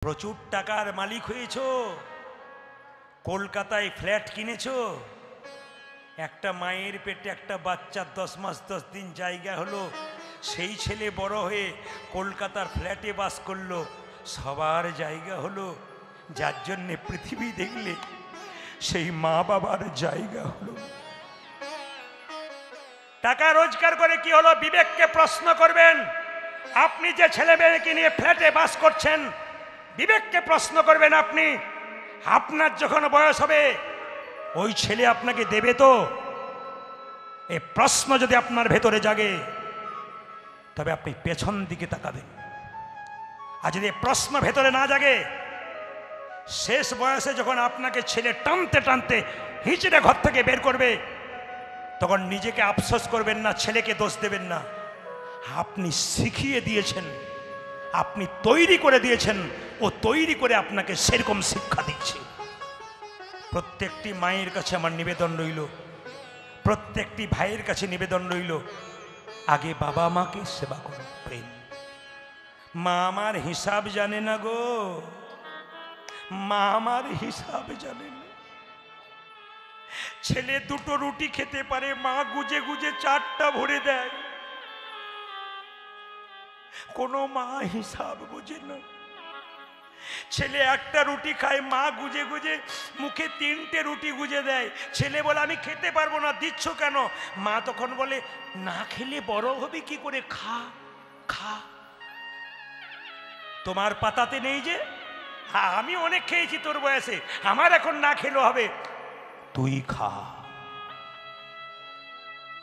প্রচুর টাকার মালিক হয়েছো, কলকাতায় ফ্ল্যাট কিনেছো, একটা মায়ের পেটে একটা বাচ্চার 10 মাস 10 দিন জায়গা হলো, সেই ছেলে বড় হয়ে কলকাতার ফ্ল্যাটে বাস করলো, সবার জায়গা হলো, যার জন্যে পৃথিবী দেখলে সেই মা বাবার জায়গা হলো। টাকা রোজগার করে কি হলো? বিবেককে প্রশ্ন করবেন। আপনি যে ছেলে মেয়েকে নিয়ে ফ্ল্যাটে বাস করছেন, বিবেককে প্রশ্ন করবেন। আপনি আপনার যখন বয়স হবে ওই ছেলে আপনাকে দেবে তো? এই প্রশ্ন যদি আপনার ভেতরে জাগে তবে আপনি পেছন দিকে তাকাবেন। আর যদি প্রশ্ন ভেতরে না জাগে, শেষ বয়সে যখন আপনাকে ছেলে টানতে টানতে হিঁচড়ে ঘর থেকে বের করবে, তখন নিজেকে আফসোস করবেন না, ছেলেকে দোষ দেবেন না। আপনি শিখিয়ে দিয়েছেন, আপনি তৈরি করে দিয়েছেন, ও তৈরি করে আপনাকে সেরকম শিক্ষা দিচ্ছে। প্রত্যেকটি মায়ের কাছে আমার নিবেদন রইল, প্রত্যেকটি ভাইয়ের কাছে নিবেদন রইল, আগে বাবা মাকে সেবা করো, প্রেম। মা আমার হিসাব জানে না গো, মা আমার হিসাব জানে না। ছেলে দুটো রুটি খেতে পারে, মা গুজে গুজে 4টা ভরে দেয়। কোনো মা হিসাব বুঝে না। ছেলে একটা রুটি খায়, মা গুজে গুজে মুখে 3টে রুটি গুজে দেয়। ছেলে বলে আমি খেতে পারবো না, দিচ্ছ কেন? মা তখন বলে না খেলে বড় হবি কি করে, খা খা। তোমার পাতাতে নেই যে? হ্যাঁ, আমি অনেক খেয়েছি তোর বয়সে, আমার এখন না খেলেও হবে, তুই খা।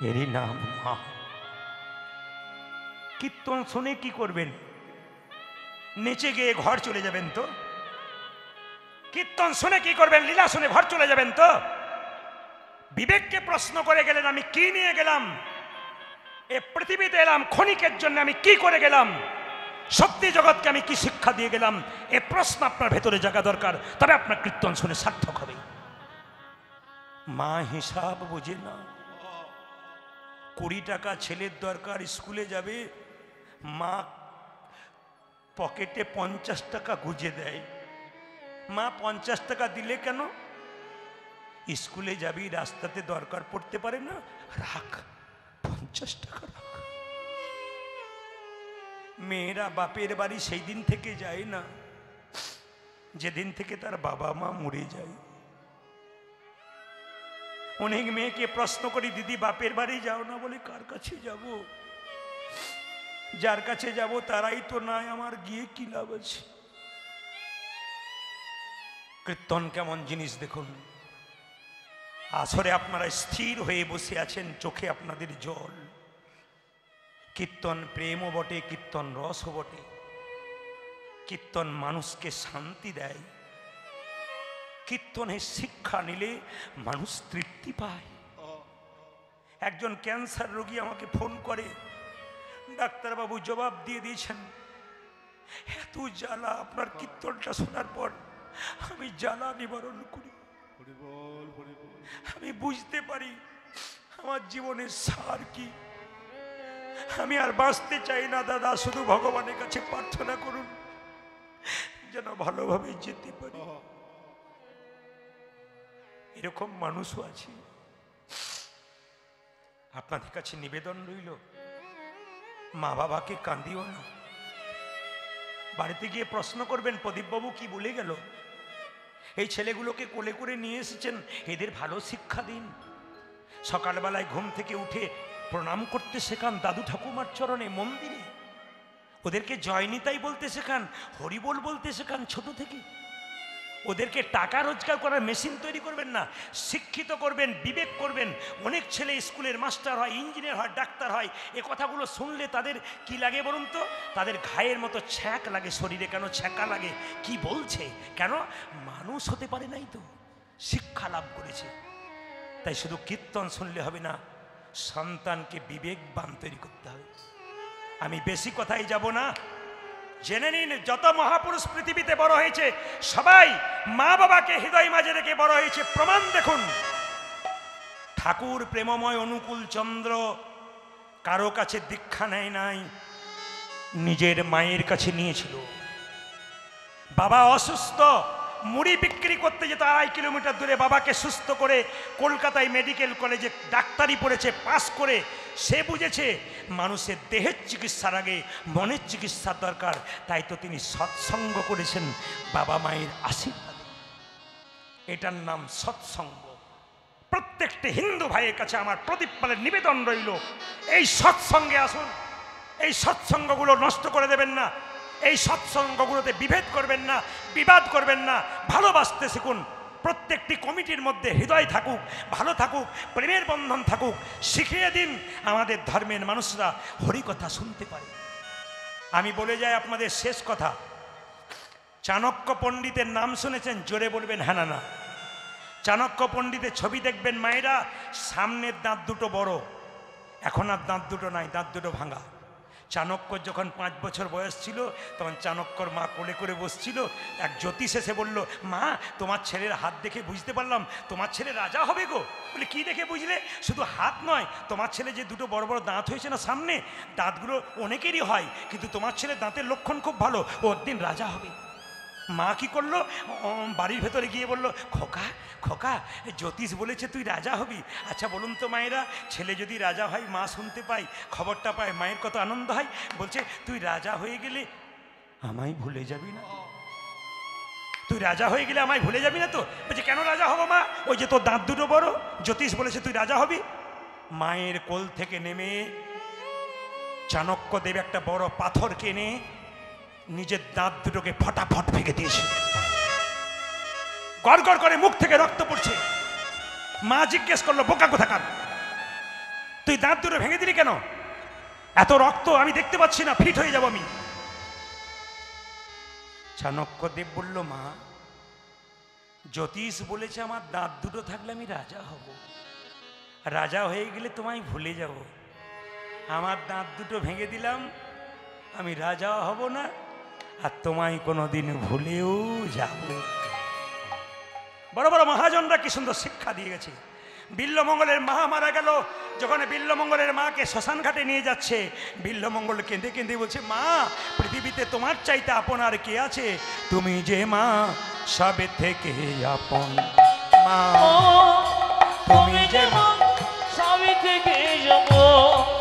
এরই নাম মা। কীর্তন শুনে কি করবেন? নেচে গিয়ে ঘর চলে যাবেন তো? কীর্তন শুনে কি করবেন? লীলা শুনে ঘর চলে যাবেন তো? বিবেককে প্রশ্ন করে গেলেন, আমি কি নিয়ে গেলাম এ পৃথিবীতে? এলাম ক্ষণিকের জন্য, আমি কি করে গেলাম? সত্যি জগৎকে আমি কি শিক্ষা দিয়ে গেলাম? এ প্রশ্ন আপনার ভেতরে জাগা দরকার, তবে আপনার কীর্তন শুনে সার্থক হবে। মা হিসাব বোঝে না। 20 টাকা ছেলের দরকার, স্কুলে যাবে, মা পকেটে 50 টাকা গুজে দেয়। মা 50 টাকা দিলে কেন? স্কুলে যাবি, রাস্তাতে দরকার পড়তে পারে না, রাখ 50 টাকা রাখ। মেয়েরা বাপের বাড়ি সেই দিন থেকে যায় না যেদিন থেকে তার বাবা মা মরে যায়। অনেক মেয়েকে প্রশ্ন করি, দিদি বাপের বাড়ি যাও না? বলে কার কাছে যাব? যার কাছে যাব তারাই তো নাই, আমার গিয়ে কি লাভ আছে? কীর্তন কেমন জিনিস দেখুন। আসরে আপনারা স্থির হয়ে বসে আছেন, চোখে আপনাদের জল। কীর্তন প্রেমও বটে, কীর্তন রসও বটে। কীর্তন মানুষকে শান্তি দেয়। কীর্তনের শিক্ষা নিলে মানুষ তৃপ্তি পায়। একজন ক্যান্সার রোগী আমাকে ফোন করে, ডাক্তারবাবু জবাব দিয়ে দিয়েছেন, এত জ্বালা, আপনার কীর্তনটা শোনার পর আমি জ্বালা নিবারণ করি। আমি বুঝতে পারি আমার জীবনের সার কি। আমি আর বাঁচতে চাই না দাদা, শুধু ভগবানের কাছে প্রার্থনা করুন যেন ভালোভাবে যেতে পারি। এরকম মানুষও আছে। আপনাদের কাছে নিবেদন রইল, মা বাবাকে কাঁদিও না। বাড়িতে গিয়ে প্রশ্ন করবেন, প্রদীপবাবু কি বলে গেল? এই ছেলেগুলোকে কোলে করে নিয়ে এসেছেন, এদের ভালো শিক্ষা দিন। সকালবেলায় ঘুম থেকে উঠে প্রণাম করতে শেখান দাদু ঠাকুমার চরণে, মন্দিরে। ওদেরকে জয়নিতাই বলতে শেখান, হরিবোল বলতে শেখান ছোট থেকে। ওদেরকে টাকা রোজগার করার মেশিন তৈরি করবেন না, শিক্ষিত করবেন, বিবেক করবেন। অনেক ছেলে স্কুলের মাস্টার হয়, ইঞ্জিনিয়ার হয়, ডাক্তার হয়। এ কথাগুলো শুনলে তাদের কি লাগে বলুন তো? তাদের ঘায়ের মতো ছ্যাঁক লাগে শরীরে। কেন ছ্যাঁকা লাগে? কি বলছে? কেন? মানুষ হতে পারে নাই তো, শিক্ষা লাভ করেছে। তাই শুধু কীর্তন শুনলে হবে না, সন্তানকে বিবেকবান তৈরি করতে হবে। আমি বেশি কথাই যাব না, জেনে নিন যত মহাপুরুষ পৃথিবীতে বড় হয়েছে সবাই মা বাবাকে হৃদয় মাঝে রেখে বড় হয়েছে। প্রমাণ দেখুন, ঠাকুর প্রেমময় অনুকূল চন্দ্র কারো কাছে দীক্ষা নেয় নাই, নিজের মায়ের কাছে নিয়েছিল। বাবা অসুস্থ, মুড়ি বিক্রি করতে যেত 2.5 কিলোমিটার দূরে। বাবাকে সুস্থ করে কলকাতায় মেডিকেল কলেজে ডাক্তারি পড়েছে, পাস করে সে বুঝেছে মানুষের দেহের চিকিৎসার আগে মনের চিকিৎসার দরকার। তাই তো তিনি সৎসঙ্গ করেছেন বাবা মায়ের আশীর্বাদে। এটার নাম সৎসঙ্গ। প্রত্যেকটি হিন্দু ভাইয়ের কাছে আমার প্রদীপ পালের নিবেদন রইল, এই সৎসঙ্গে আসুন। এই সৎসঙ্গগুলো নষ্ট করে দেবেন না, এই সৎসঙ্গগুলোতে বিভেদ করবেন না, বিবাদ করবেন না, ভালোবাসতে শিখুন। প্রত্যেকটি কমিটির মধ্যে হৃদয় থাকুক, ভালো থাকুক, প্রেমের বন্ধন থাকুক। শিখিয়ে দিন আমাদের ধর্মের মানুষরা হরিকথা শুনতে পারে। আমি বলে যাই আপনাদের শেষ কথা, চাণক্য পণ্ডিতের নাম শুনেছেন? জোরে বলবেন হ্যাঁ না না। চাণক্য পণ্ডিতের ছবি দেখবেন মায়েরা, সামনের দাঁত দুটো বড়, এখন আর দাঁত দুটো নাই, দাঁত দুটো ভাঙা। চাণক্য যখন 5 বছর বয়স ছিল তখন চাণক্যর মা কোলে করে বসছিল। এক জ্যোতিষ এসে বলল, মা তোমার ছেলের হাত দেখে বুঝতে পারলাম তোমার ছেলে রাজা হবে গো। বলে কি দেখে বুঝলে? শুধু হাত নয়, তোমার ছেলে যে দুটো বড় বড় দাঁত হয়েছে না সামনে, দাঁতগুলো অনেকেরই হয়, কিন্তু তোমার ছেলের দাঁতের লক্ষণ খুব ভালো, ও একদিন রাজা হবে। মা কি করলো, বাড়ির ভেতরে গিয়ে বলল, খোকা খোকা জ্যোতিষ বলেছে তুই রাজা হবি। আচ্ছা বলুন তো মায়েরা, ছেলে যদি রাজা হয়, মা শুনতে পায়, খবরটা পায়, মায়ের কত আনন্দ হয়। বলছে তুই রাজা হয়ে গেলে আমায় ভুলে যাবি না? তুই রাজা হয়ে গেলে আমায় ভুলে যাবি না তো? বলছে কেন রাজা হবো মা? ওই যে তোর দাঁত দুটো বড়, জ্যোতিষ বলেছে তুই রাজা হবি। মায়ের কোল থেকে নেমে চাণক্যদেব একটা বড় পাথর কেনে নিজের দাঁত দুটোকে ফটাফট ভেঙে দিয়েছে। গড়গড় করে মুখ থেকে রক্ত পড়ছে। মা জিজ্ঞেস করলো, বোকা কোথাকার, তুই দাঁত দুটো ভেঙে দিলি কেন? এত রক্ত আমি দেখতে পাচ্ছি না, ফিট হয়ে যাব আমি। চাণক্যদেব বলল, মা জ্যোতিষ বলেছে আমার দাঁত দুটো থাকলে আমি রাজা হব, রাজা হয়ে গেলে তোমায় ভুলে যাব। আমার দাঁত দুটো ভেঙে দিলাম, আমি রাজা হব না, আর তোমায় কোনোদিন ভুলেও যাব। বড় বড় মহাজনরা কি সুন্দর শিক্ষা দিয়ে গেছে। বিল্লমঙ্গলের মা মারা গেল, যখন বিল্লমঙ্গলের মাকে শ্মশান ঘাটে নিয়ে যাচ্ছে, বিল্লমঙ্গল কেঁদে কেঁদে বলছে, মা পৃথিবীতে তোমার চাইতে আপন আর কে আছে? তুমি যে মা সবে থেকে আপন মা, তুমি যে মা সবে থেকে আপন,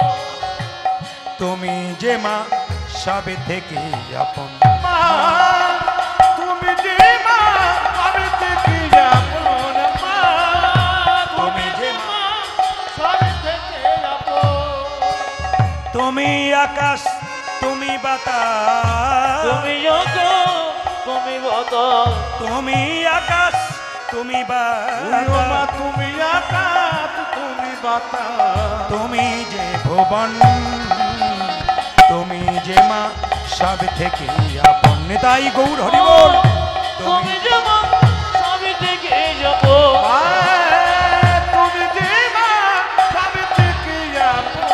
তুমি যে মা সবে থেকে আপন মা, তুমি যে মা সবে থেকে আপন মা, তুমি যে মা সবে থেকে আপন। তুমি আকাশ তুমি বাতাস, তুমি যত তুমি বাতাস, তুমি আকাশ তুমি বাতাস, তুমি আকাশ তুমি বাতাস, তুমি যে ভুবন, তুমি যে মা সব থেকে আপন। তাই গৌর হরি বল, তুমি যে মা সবে থেকে আপন, তুমি যে মা সবে থেকে আপন।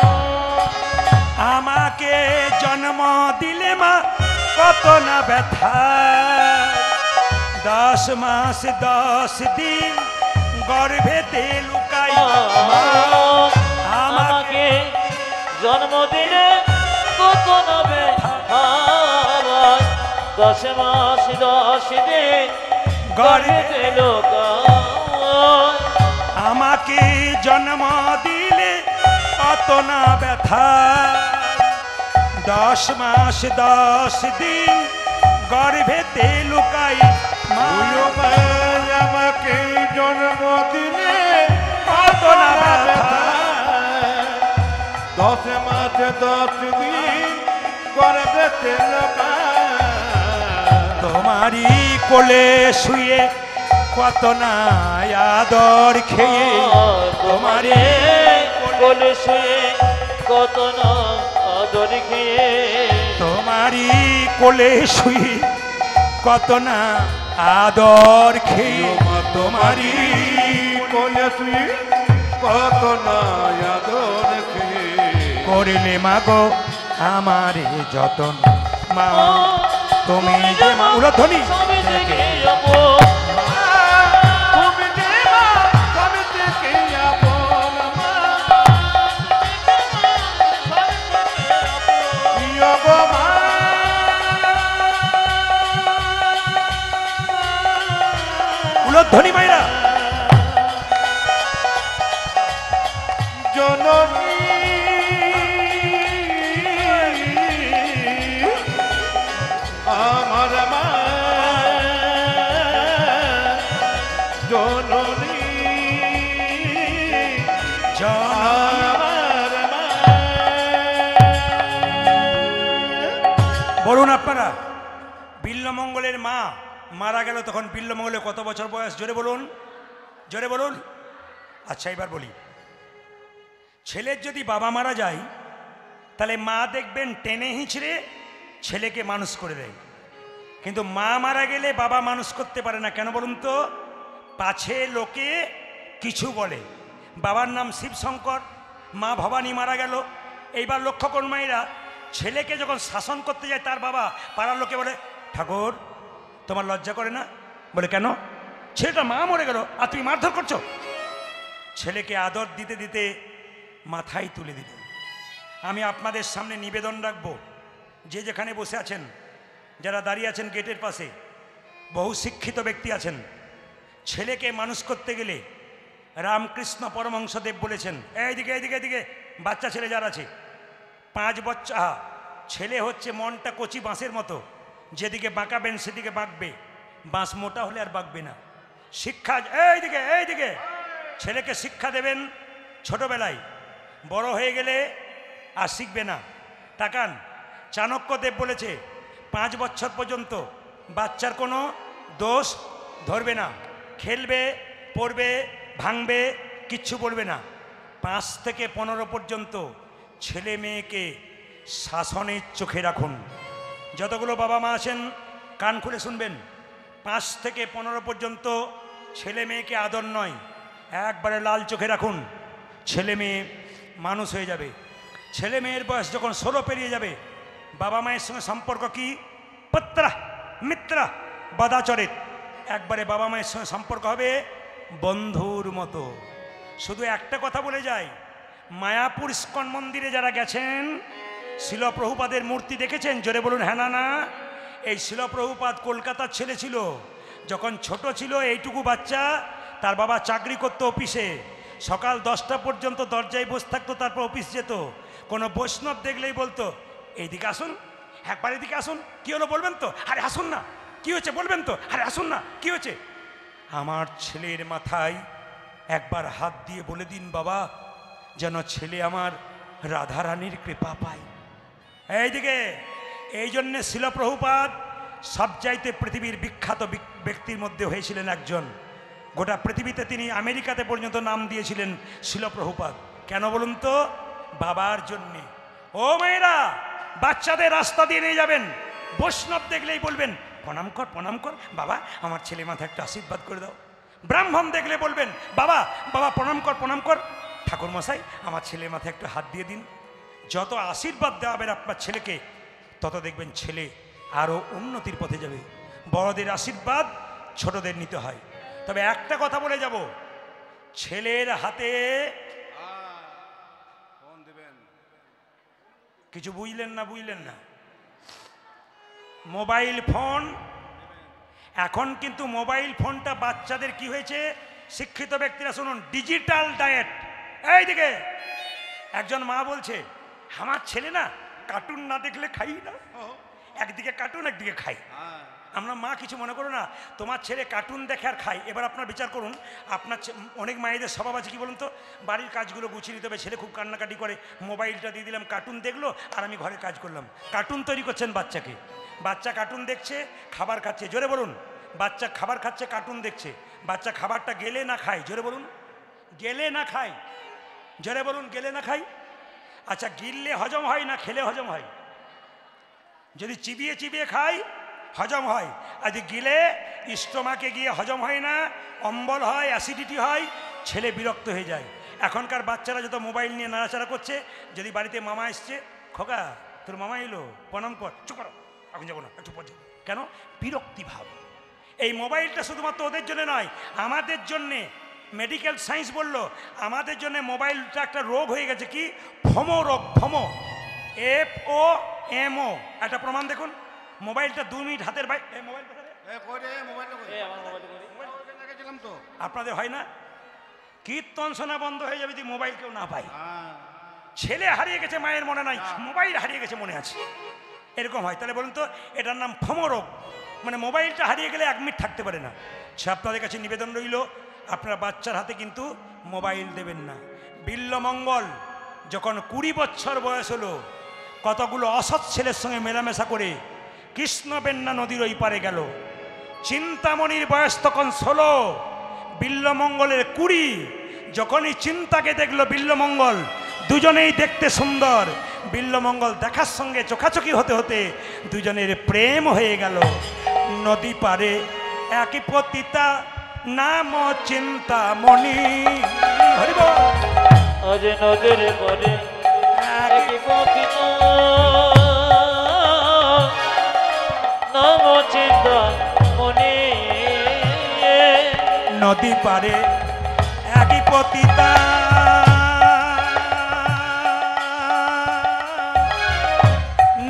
আমাকে জন্ম দিলে মা কত না ব্যথা, 10 মাস 10 দিন গর্ভেতে লুকাই মা, আমাকে জন্ম দিলে কত না ব্যথা, 10 মাস 10 দিন গর্ভেতে লুকাই। আমাকে জন্ম দিলে কত না ব্যথা, 10 মাস 10 দিন গর্ভেতে লুকাই মা, আমাকে জন্ম দিলে কত না ব্যথা, 10 মাস 10 দিন গর্ভেতে লুকাই। তোমারই কোলে শুয়ে কত না আদর খেয়ে, তোমারে কোলে শুয়ে কত না আদর খেয়ে, তোমারই কোলে শুয়ে কত না আদর খেয়ে, তোমারই কোলে শুয়ে কত না আদর খেয়ে, করলে মাগো আমারে যতন মা, তুমি যে মা উলধ্বনি তুমি যে মা সবে থেকে আপন মা, প্রিয় গো মা, উলধ্বনি মায়েরা। জননী আমার মা, জননী আমার মা। বলুন আপনারা, বিল্লমঙ্গলের মা মারা গেল, তখন বিল্লমঙ্গলের কত বছর বয়স? জোরে বলুন, জোরে বলুন। আচ্ছা এবার বলি, ছেলের যদি বাবা মারা যায় তাহলে মা দেখবেন টেনে হিঁচড়ে ছেলেকে মানুষ করে দেয়, কিন্তু মা মারা গেলে বাবা মানুষ করতে পারে না। কেন বলুন তো? পাছে লোকে কিছু বলে। বাবার নাম শিবশঙ্কর, মা ভবানী মারা গেল। এইবার লক্ষ্য করুন মায়েরা, ছেলেকে যখন শাসন করতে যায় তার বাবা, পাড়ার লোকে বলে, ঠাকুর তোমার লজ্জা করে না? বলে কেন? ছেলেটা মা মরে গেল আর তুমি মারধর করছো। ছেলেকে আদর দিতে দিতে মাথায় তুলে দিল। আমি আপনাদের সামনে নিবেদন রাখবো, যে যেখানে বসে আছেন, যারা দাঁড়িয়ে আছেন গেটের পাশে, বহু শিক্ষিত ব্যক্তি আছেন, ছেলেকে মানুষ করতে গেলে রামকৃষ্ণ পরমহংসদেব বলেছেন, এইদিকে এইদিকে এইদিকে বাচ্চা ছেলে যারা আছে, 5 বছর ছেলে হচ্ছে মনটা কচি বাঁশের মতো, যেদিকে বাঁকাবেন সেদিকে বাঁকবে, বাঁশ মোটা হলে আর বাঁকবে না। শিক্ষা এইদিকে এইদিকে, ছেলেকে শিক্ষা দেবেন ছোটবেলায়, বড় হয়ে গেলে আর শিখবে না। তাকান, চাণক্যদেব বলেছে 5 বছর পর্যন্ত বাচ্চার কোনো দোষ ধরবে না, খেলবে, পড়বে, ভাঙবে, কিচ্ছু বলবে না। 5 থেকে 15 পর্যন্ত ছেলে মেয়েকে শাসনের চোখে রাখুন। যতগুলো বাবা মা আছেন কান খুলে শুনবেন, 5 থেকে 15 পর্যন্ত ছেলে মেয়েকে আদর নয়, একবারে লাল চোখে রাখুন। ছেলে মেয়ে মানুষ হয়ে যাবে। ছেলে মেয়ের বয়স যখন 16 পেরিয়ে যাবে, বাবা মায়ের সঙ্গে সম্পর্ক কি? পুত্রা মিত্রা বদাচরিত, একবারে বাবা মায়ের সঙ্গে সম্পর্ক হবে বন্ধুর মতো। শুধু একটা কথা বলে যায়, মায়াপুর ইস্কন মন্দিরে যারা গেছেন, শিল প্রভুপাদের মূর্তি দেখেছেন? জোরে বলুন হ্যাঁ না না। এই শিল প্রভুপাদ কলকাতার ছেলে ছিল। যখন ছোট ছিল, এইটুকু বাচ্চা, তার বাবা চাকরি করতো অফিসে, সকাল 10টা পর্যন্ত দরজায় বসে থাকতো, তারপর অফিস যেত। কোনো বৈষ্ণব দেখলেই বলতো, এইদিকে আসুন, একবার এদিকে আসুন, কি হলো বলবেন তো? আরে আসুন না, কি হয়েছে বলবেন তো? আরে আসুন না, কি হয়েছে? আমার ছেলের মাথায় একবার হাত দিয়ে বলে দিন বাবা, যেন ছেলে আমার রাধারানীর কৃপা পায়। এইদিকে, এই জন্যে শিল প্রভুপাদ সবচাইতে পৃথিবীর বিখ্যাত ব্যক্তির মধ্যে হয়েছিলেন একজন। গোটা পৃথিবীতে তিনি আমেরিকাতে পর্যন্ত নাম দিয়েছিলেন শিল প্রভুপাদ। কেন বলুন তো? বাবার জন্যে। ও মেয়েরা, বাচ্চাদের রাস্তা দিয়ে নিয়ে যাবেন, বৈষ্ণব দেখলেই বলবেন, প্রণাম কর প্রণাম কর বাবা, আমার ছেলে মাথায় একটা আশীর্বাদ করে দাও। ব্রাহ্মণ দেখলে বলবেন, বাবা বাবা প্রণাম কর প্রণাম কর। ঠাকুর মশাই, আমার ছেলের মাথায় একটু হাত দিয়ে দিন। যত আশীর্বাদ দেওয়াবেন আপনার ছেলেকে, তত দেখবেন ছেলে আরও উন্নতির পথে যাবে। বড়দের আশীর্বাদ ছোটদের নিতে হয়। তবে একটা কথা বলে যাব, ছেলের হাতে কিছু বুঝলেন না, বুঝলেন না, মোবাইল ফোন। এখন কিন্তু মোবাইল ফোনটা বাচ্চাদের কি হয়েছে, শিক্ষিত ব্যক্তিরা শুনুন, ডিজিটাল ডায়েট। এইদিকে একজন মা বলছে, আমার ছেলে না কার্টুন না দেখলে খাই না, একদিকে কার্টুন একদিকে খাই। আমরা মা কিছু মনে করো না, তোমার ছেলে কার্টুন দেখে আর খাই। এবার আপনার বিচার করুন, আপনার অনেক মায়েদের স্বভাব আছে কি বলুন তো, বাড়ির কাজগুলো গুছিয়ে নিতে হবে, ছেলে খুব কান্নাকাটি করে, মোবাইলটা দিয়ে দিলাম, কার্টুন দেখলো আর আমি ঘরে কাজ করলাম। কার্টুন তৈরি করছেন বাচ্চাকে, বাচ্চা কার্টুন দেখছে, খাবার খাচ্ছে। জোরে বলুন, বাচ্চা খাবার খাচ্ছে, কার্টুন দেখছে। বাচ্চা খাবারটা গেলে না খায়? জোরে বলুন, গেলে না খায়? জোরে বলুন, গেলে না খায়? আচ্ছা, গিললে হজম হয় না খেলে হজম হয়? যদি চিবিয়ে চিবিয়ে খায় হজম হয়, আর যদি গিলে স্টোমাকে গিয়ে হজম হয় না, অম্বল হয়, অ্যাসিডিটি হয়, ছেলে বিরক্ত হয়ে যায়। এখনকার বাচ্চারা যত মোবাইল নিয়ে নাড়াচাড়া করছে, যদি বাড়িতে মামা এসছে, খোকা তোর মামা এলো, প্রণাম কর, চুপ করো, এখন যাবো না, একটু পর যাবো। কেন? বিরক্তি ভাব। এই মোবাইলটা শুধুমাত্র ওদের জন্য নয়, আমাদের জন্যে। মেডিকেল সায়েন্স বলল, আমাদের জন্য মোবাইলটা একটা রোগ হয়ে গেছে, কি? ফোমো রোগ। FOMO, FOMO। একটা প্রমাণ দেখুন, মোবাইলটা 2 মিনিট হাতের বাইরে। মোবাইল কোথায়? বলছিলাম তো। আপনাদের হয় না? কীর্তন শোনা বন্ধ হয়ে যাবে যদি মোবাইল কেউ না পায়। হ্যাঁ। ছেলে হারিয়ে গেছে মায়ের মনে নাই, মোবাইল হারিয়ে গেছে মনে আছে, এরকম হয়। তাহলে বলুন তো, এটার নাম ফোমো রোগ, মানে মোবাইলটা হারিয়ে গেলে 1 মিনিট থাকতে পারে না। সে আপনাদের কাছে নিবেদন রইল, আপনার বাচ্চার হাতে কিন্তু মোবাইল দেবেন না। বিল্লমঙ্গল যখন 20 বছর বয়স হলো, কতগুলো অসৎ ছেলের সঙ্গে মেলামেশা করে কৃষ্ণবেন্না নদীর ওই পারে গেল। চিন্তামণির বয়স তখন 16, বিল্লমঙ্গলের 20। যখনই চিন্তাকে দেখলো বিল্লমঙ্গল, দুজনেই দেখতে সুন্দর, বিল্লমঙ্গল দেখার সঙ্গে চোখাচোখি হতে হতে দুজনের প্রেম হয়ে গেল। নদী পারে একই পতিতা, নাম চিন্তামণি। হরি বল। আজ নদীর পরে একই পতিতা, নাম চিন্তামণি। নদী পারে একই পতিতা,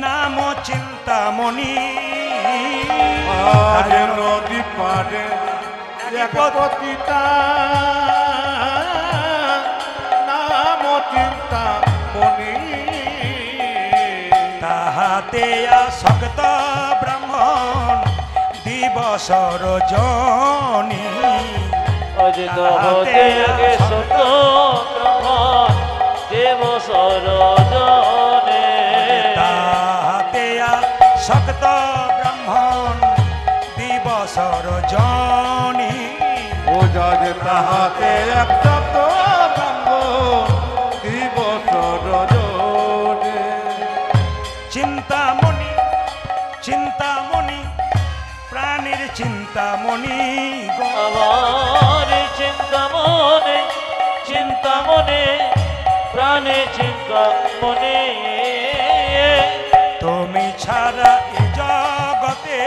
নাম চিন্তামণি। আজ নদী পাড়ে এক পতিতা, নাম চিন্তামণি। তাহাতে আসক্ত ব্রাহ্মণ দিবস রজনী। আজ দহতে আগে সত ব্রহ্মণ দেব সরজনে। তাহাতে আসক্ত ব্রাহ্মণ দিবস রজনী। ও যাজ তাহাতে এক শব্দ ব্রহ্ম দিবস রজনে। চিন্তামণি চিন্তামণি প্রাণের চিন্তামণি গো। আমার চিন্তামনে চিন্তামনে প্রাণে চিন্তামনে। তুমি ছাড়া এ জগতে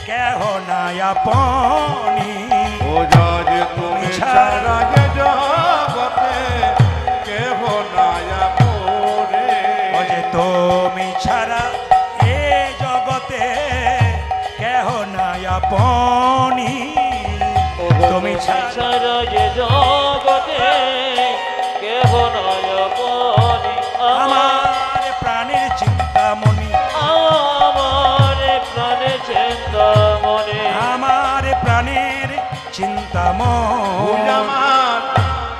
কেহ নাই আপনি। ও যাজ তুমি ছাড়া যে জগতে কেহ নাই আপনি। ও যে তুমি ছাড়া এ জগতে কেহ নাই আপনি। তুমি ছাড়া যে জগতে কেহ নয় আপনি। আমার প্রাণের চিন্তামণি, আমার প্রাণে চিন্তামণি। আমার প্রাণের চিন্তামণি। আমার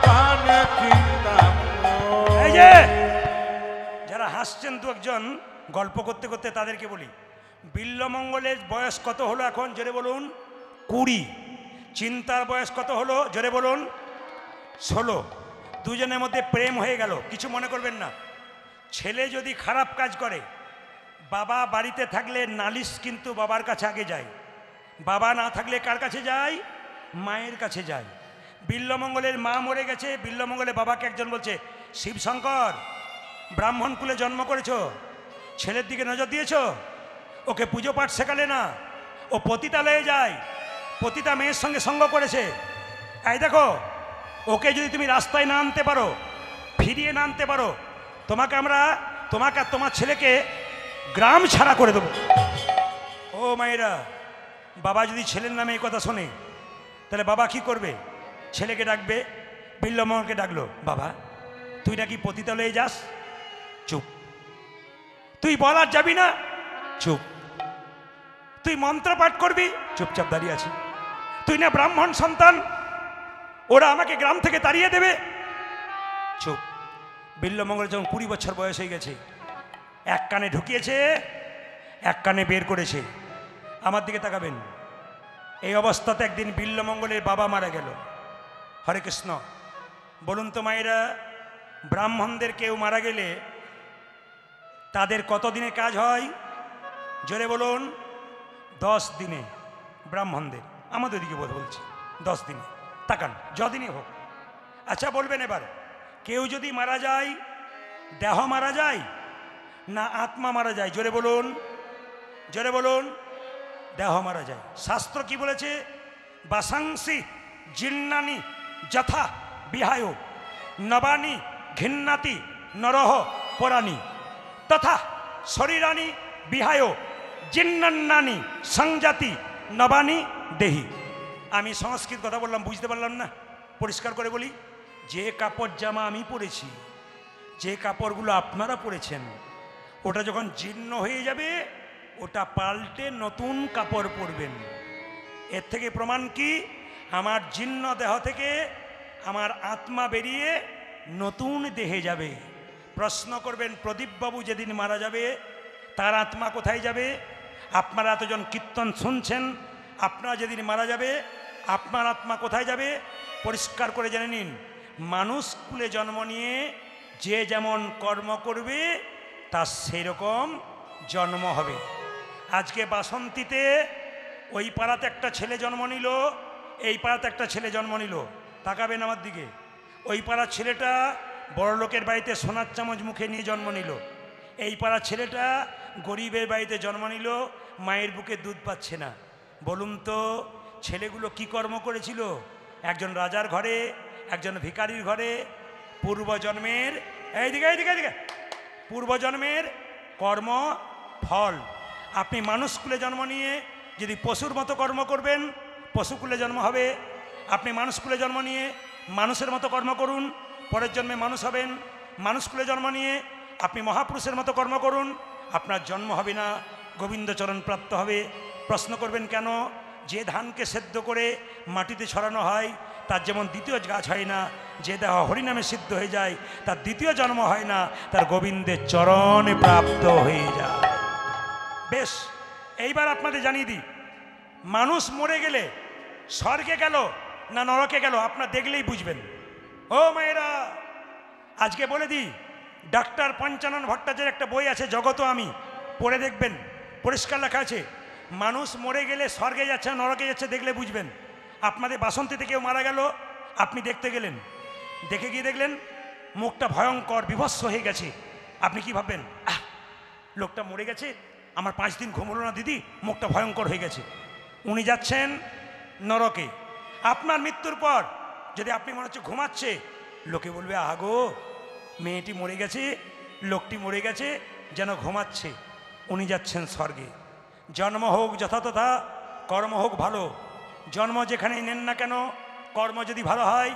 প্রাণে চিন্তামণি। এই যে যারা হাসছেন দু একজন গল্প করতে করতে, তাদেরকে বলি, বিল্লমঙ্গলের বয়স কত হলো এখন? জোরে বলুন। 20। চিন্তার বয়স কত হলো? জোরে বলুন। 16। দুজনের মধ্যে প্রেম হয়ে গেল। কিছু মনে করবেন না। ছেলে যদি খারাপ কাজ করে, বাবা বাড়িতে থাকলে নালিশ কিন্তু বাবার কাছে আগে যায়। বাবা না থাকলে কার কাছে যায়? মায়ের কাছে যায়। বিল্লমঙ্গলের মা মরে গেছে। বিল্লমঙ্গলের বাবাকে একজন বলছে, শিবশঙ্কর, ব্রাহ্মণ কুলে জন্ম করেছ, ছেলের দিকে নজর দিয়েছ, ওকে পুজো পাঠ শেখালে না, ও পতিতালয়ে যায়, পতিতা মেয়ের সঙ্গে সঙ্গ করেছে। এই দেখো, ওকে যদি তুমি রাস্তায় না আনতে পারো, ফিরিয়ে না আনতে পারো, তোমাকে আর তোমার ছেলেকে গ্রাম ছাড়া করে দেবো। ও মায়েরা, বাবা যদি ছেলের নামে এই কথা শোনে, তাহলে বাবা কি করবে? ছেলেকে ডাকবে। বিল্লমঙ্গলকে ডাকলো, বাবা তুই নাকি পতিতালয়ে যাস? চুপ। তুই বলার যাবি না? চুপ। তুই মন্ত্র পাঠ করবি? চুপচাপ দাঁড়িয়ে আছি। তুই না ব্রাহ্মণ সন্তান, ওরা আমাকে গ্রাম থেকে তাড়িয়ে দেবে? চুপ। বিল্লমঙ্গল যখন 20 বছর বয়স হয়ে গেছে, এক কানে ঢুকিয়েছে, এক কানে বের করেছে। আমার দিকে তাকাবেন। এই অবস্থাতে একদিন বিল্লমঙ্গলের বাবা মারা গেল। হরে কৃষ্ণ। বলুন তো মায়েরা, ব্রাহ্মণদের কেউ মারা গেলে তাদের কত দিনে কাজ হয়? জোরে বলুন। 10 দিনে। ব্রাহ্মণদের, আমাদের দিকে বলছি 10 দিনে। তাকান, যদিনই হোক। আচ্ছা বলবেন এবার, কেউ যদি মারা যায়, দেহ মারা যায় না আত্মা মারা যায়? জোরে বলুন, জোরে বলুন। দেহ মারা যায়। শাস্ত্র কি বলেছে? বাসাংসি জিন্নানি যথা বিহায় নবানি ঘিন্নাতি নরহ পরাণী তথা শরীরানি বিহায় জিন্নান্নানি সংজাতি নবানি দেহি। আমি সংস্কৃত কথা বললাম, বুঝতে পারলাম না, পরিষ্কার করে বলি। যে কাপড় জামা আমি পরেছি, যে কাপড়গুলো আপনারা পরেছেন, ওটা যখন জীর্ণ হয়ে যাবে ওটা পাল্টে নতুন কাপড় পরবেন। এর থেকে প্রমাণ কি? আমার জীর্ণ দেহ থেকে আমার আত্মা বেরিয়ে নতুন দেহে যাবে। প্রশ্ন করবেন, প্রদীপবাবু যেদিন মারা যাবে তার আত্মা কোথায় যাবে? আপনারা এতজন কীর্তন শুনছেন, আপনারা যেদিন মারা যাবে আপনার আত্মা কোথায় যাবে? পরিষ্কার করে জেনে নিন। মানুষ কুলে জন্ম নিয়ে যে যেমন কর্ম করবে তার সেরকম জন্ম হবে। আজকে বাসন্তীতে ওই পাড়াতে একটা ছেলে জন্ম নিল, এই পাড়াতে একটা ছেলে জন্ম নিল। তাকাবেন আমার দিকে। ওই পাড়ার ছেলেটা বড় লোকের বাড়িতে সোনার চামচ মুখে নিয়ে জন্ম নিল, এই পাড়ার ছেলেটা গরিবের বাড়িতে জন্ম নিল, মায়ের বুকে দুধ পাচ্ছে না। বলুন তো ছেলেগুলো কি কর্ম করেছিল? একজন রাজার ঘরে, একজন ভিখারির ঘরে। পূর্বজন্মের এইদিকে পূর্বজন্মের কর্ম ফল। আপনি মানুষকুলে জন্ম নিয়ে যদি পশুর মতো কর্ম করবেন, পশুকুলে জন্ম হবে। আপনি মানুষকুলে জন্ম নিয়ে মানুষের মতো কর্ম করুন, পরের জন্মে মানুষ হবেন। মানুষকুলে জন্ম নিয়ে আপনি মহাপুরুষের মতো কর্ম করুন, আপনার জন্ম হবে না, গোবিন্দচরণ প্রাপ্ত হবে। প্রশ্ন করবেন কেন? যে ধানকে সেদ্ধ করে মাটিতে ছড়ানো হয় তার যেমন দ্বিতীয় গাছ হয় না, যে দেহ হরিনামে সিদ্ধ হয়ে যায় তার দ্বিতীয় জন্ম হয় না, তার গোবিন্দের চরণে প্রাপ্ত হয়ে যায়। বেশ, এইবার আপনাদের জানিয়ে দিই, মানুষ মরে গেলে স্বর্গে গেল না নরকে গেল আপনার দেখলেই বুঝবেন। ও মায়েরা, আজকে বলে দিই, ডাক্তার পঞ্চানন ভট্টাচার্যের একটা বই আছে জগত আমি, পড়ে দেখবেন, পরিষ্কার লেখা আছে মানুষ মরে গেলে স্বর্গে যাচ্ছে নরকে যাচ্ছে দেখলে বুঝবেন। আপনাদের বাসন্তীতে কেউ মারা গেল, আপনি দেখতে গেলেন, দেখে গিয়ে দেখলেন মুখটা ভয়ঙ্কর বিভৎস হয়ে গেছে। আপনি কি ভাববেন? লোকটা মরে গেছে, আমার 5 দিন ঘুম হলো না দিদি, মুখটা ভয়ঙ্কর হয়ে গেছে। উনি যাচ্ছেন নরকে। আপনার মৃত্যুর পর যদি আপনি মনে হচ্ছে ঘুমাচ্ছে, লোকে বলবে আগো মেয়েটি মরে গেছে, লোকটি মরে গেছে, যেন ঘুমাচ্ছে। উনি যাচ্ছেন স্বর্গে। জন্ম হোক যথাতথা, কর্ম হোক ভালো। জন্ম যেখানেই নেন না কেন, কর্ম যদি ভালো হয়,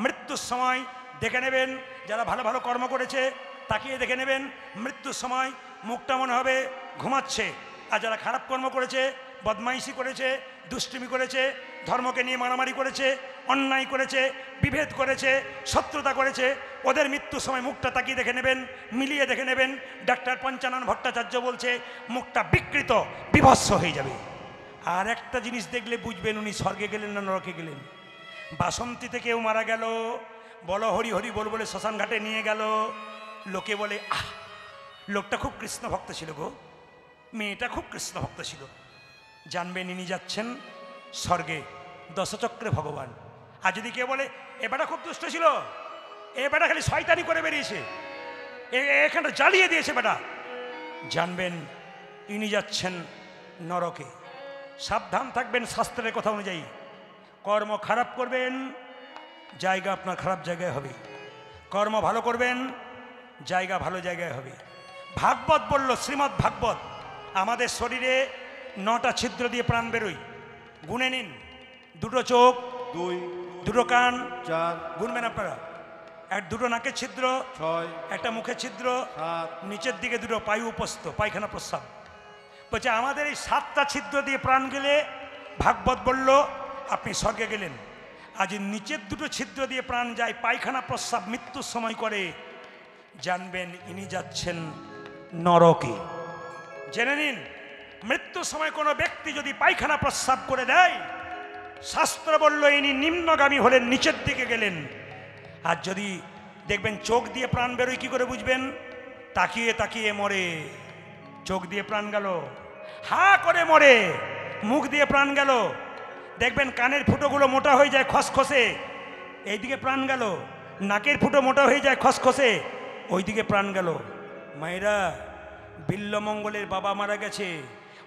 মৃত্যুর সময় দেখে নেবেন যারা ভালো ভালো কর্ম করেছে, তাকিয়ে দেখে নেবেন মৃত্যুর সময় মুখটা মনে হবে ঘুমাচ্ছে। আর যারা খারাপ কর্ম করেছে, বদমাইশি করেছে, দুষ্টুমি করেছে, ধর্মকে নিয়ে মারামারি করেছে, অন্যায় করেছে, বিভেদ করেছে, শত্রুতা করেছে, ওদের মৃত্যুর সময় মুখটা তাকিয়ে দেখে নেবেন, মিলিয়ে দেখে নেবেন। ডাক্তার পঞ্চানন ভট্টাচার্য বলছে মুখটা বিকৃত বিভৎস হয়ে যাবে। আর একটা জিনিস দেখলে বুঝবেন উনি স্বর্গে গেলেন না নরকে গেলেন। বাসন্তীতে কেউ মারা গেল, বলো হরি হরি বল বলে শ্মশান ঘাটে নিয়ে গেল, লোকে বলে লোকটা খুব কৃষ্ণ ভক্ত ছিল গো, মেয়েটা খুব কৃষ্ণ ভক্ত ছিল। জানবেন ইনি যাচ্ছেন স্বর্গে, দশচক্রে ভগবান। আর যদি কেউ বলে এ বেটা খুব দুষ্ট ছিল, এ বেটা খালি শয়তানি করে বেরিয়েছে, এখানটা জ্বালিয়ে দিয়েছে বেটা, জানবেন ইনি যাচ্ছেন নরকে। সাবধান থাকবেন শাস্ত্রের কথা অনুযায়ী। কর্ম খারাপ করবেন, জায়গা আপনার খারাপ জায়গায় হবে। কর্ম ভালো করবেন, জায়গা ভালো জায়গায় হবে। ভাগবত বলল, শ্রীমৎ ভাগবত, আমাদের শরীরে 9টা ছিদ্র দিয়ে প্রাণ বেরোয়। গুনে নিন, 2টো চোখ, 2টো কান, 4 গুনবেন আপনারা, 2টো নাকের ছিদ্র, 6 একটা মুখের ছিদ্র, 7 নিচের দিকে 2টো পায়ু উপস্থ, পায়খানা প্রস্রাব। বলছে আমাদের এই 7টা ছিদ্র দিয়ে প্রাণ গেলে ভাগবত বলল আপনি স্বর্গে গেলেন। আজ নিচের 2টো ছিদ্র দিয়ে প্রাণ যায়, পায়খানা প্রস্রাব মৃত্যুর সময় করে, জানবেন ইনি যাচ্ছেন নরকে। জেনে নিন, মৃত্যুর সময় কোনো ব্যক্তি যদি পায়খানা প্রস্রাব করে দেয়, শাস্ত্র বলল ইনি নিম্নগামী হলেন, নিচের দিকে গেলেন। আর যদি দেখবেন চোখ দিয়ে প্রাণ বেরোয়, কি করে বুঝবেন? তাকিয়ে তাকিয়ে মরে, চোখ দিয়ে প্রাণ গেল, হা করে মরে, মুখ দিয়ে প্রাণ গেল। দেখবেন কানের ফুটোগুলো মোটা হয়ে যায় খসখসে, এইদিকে প্রাণ গেল। নাকের ফুটো মোটা হয়ে যায় খসখসে, ওইদিকে প্রাণ গেল। মায়েরা, বিল্লমঙ্গলের বাবা মারা গেছে,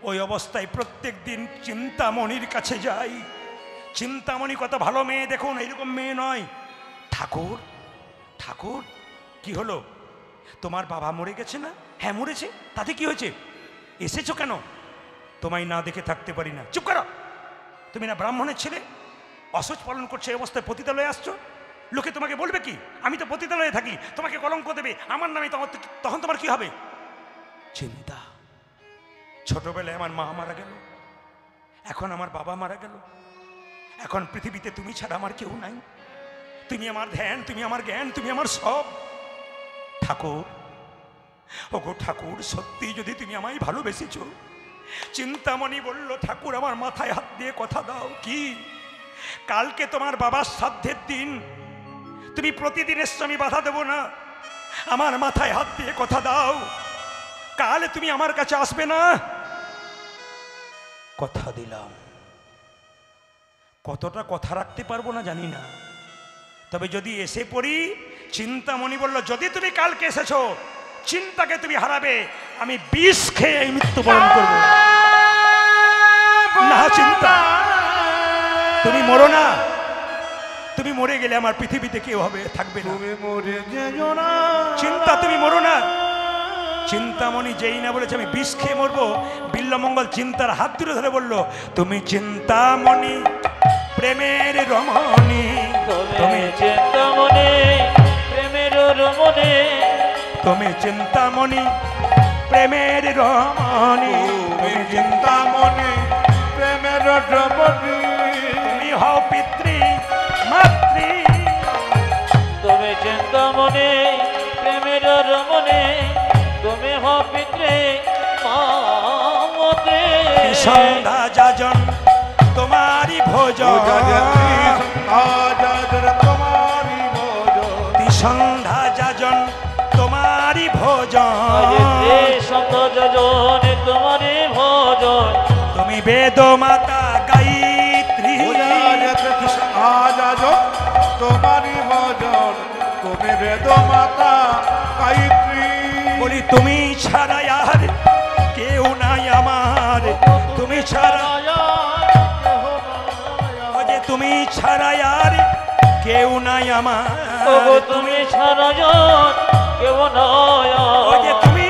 ওই অবস্থায় প্রত্যেক দিন চিন্তামণির কাছে যাই। চিন্তামণি কত ভালো মেয়ে দেখুন, এইরকম মেয়ে নয়। ঠাকুর ঠাকুর কি হলো? তোমার বাবা মরে গেছে না? হ্যাঁ মরেছে, তাতে কি হয়েছে? এসেছো কেন? তোমায় না দেখে থাকতে পারি না। চুপ করো, তুমি না ব্রাহ্মণের ছেলে, অসহ্য পালন করছে এই অবস্থায় পতিতালয়ে আসছো? লোকে তোমাকে বলবে কি? আমি তো পতিতালয়ে থাকি, তোমাকে কলঙ্ক দেবে আমার নামে, তখন তোমার কি হবে? চিন্তা। ছোটবেলায় আমার মা মারা গেল, এখন আমার বাবা মারা গেল, এখন পৃথিবীতে তুমি ছাড়া আমার কেউ নাই। তুমি আমার ধ্যান, তুমি আমার জ্ঞান, তুমি আমার সব। ঠাকুর, ওগো ঠাকুর, সত্যি যদি তুমি আমায় ভালোবেসেছো। চিন্তামণি বলল, ঠাকুর আমার মাথায় হাত দিয়ে কথা দাও। কি? কালকে তোমার বাবার শ্রাদ্ধের দিন, তুমি প্রতিদিন এসছো, আমি বাধা দেব না। আমার মাথায় হাত দিয়ে কথা দাও, কাল তুমি আমার কাছে আসবে না। কথা দিলাম। কতটা কথা রাখতে পারবো না জানি না, তবে যদি এসে পড়ি। চিন্তামণি বলল, যদি তুমি কালকে এসেছো, চিন্তাকে তুমি হারাবে, আমি বিষ খেয়ে এই মৃত্যুবরণ করবো। না চিন্তা, তুমি মরো না। তুমি মরে গেলে আমার পৃথিবীতে কেউ হবে থাকবে না। তুমি মরে যেও না। চিন্তা, তুমি মরো না। চিন্তামণি যেই না বলেছে আমি বিষ খেয়ে মরবো, বিল্বমঙ্গল চিন্তার হাত তুলে ধরে বলল, তুমি চিন্তামণি প্রেমের রমণী, তুমি চিন্তামণি প্রেমের রমণী, তুমি চিন্তামণি প্রেমের রমণী, তুমি চিন্তামণি প্রেমের রমণী, তুমি হও পিতৃ মাতৃ। তুমি চিন্তামণি প্রেমের রমণী, তুমি হও পিতৃ মাতৃ। সন্ধ্যা যাজন তোমারি ভোজন, তোমারি ভোজন, সন্ধ্যা যাজন তোমারি ভোজন, তোমারি ভোজন। তুমি বেদ মাতা গায়ত্রী, তোমারি ভোজন, তুমি বেদ মাতা গায়ত্রী। বলি তুমি ছাড়া আর কেউ নাই আমার, তুমি ছাড়া, যে তুমি ছাড়া আর কেউ নাই আমার, ওগো তুমি ছাড়া কেউ নয়, যে তুমি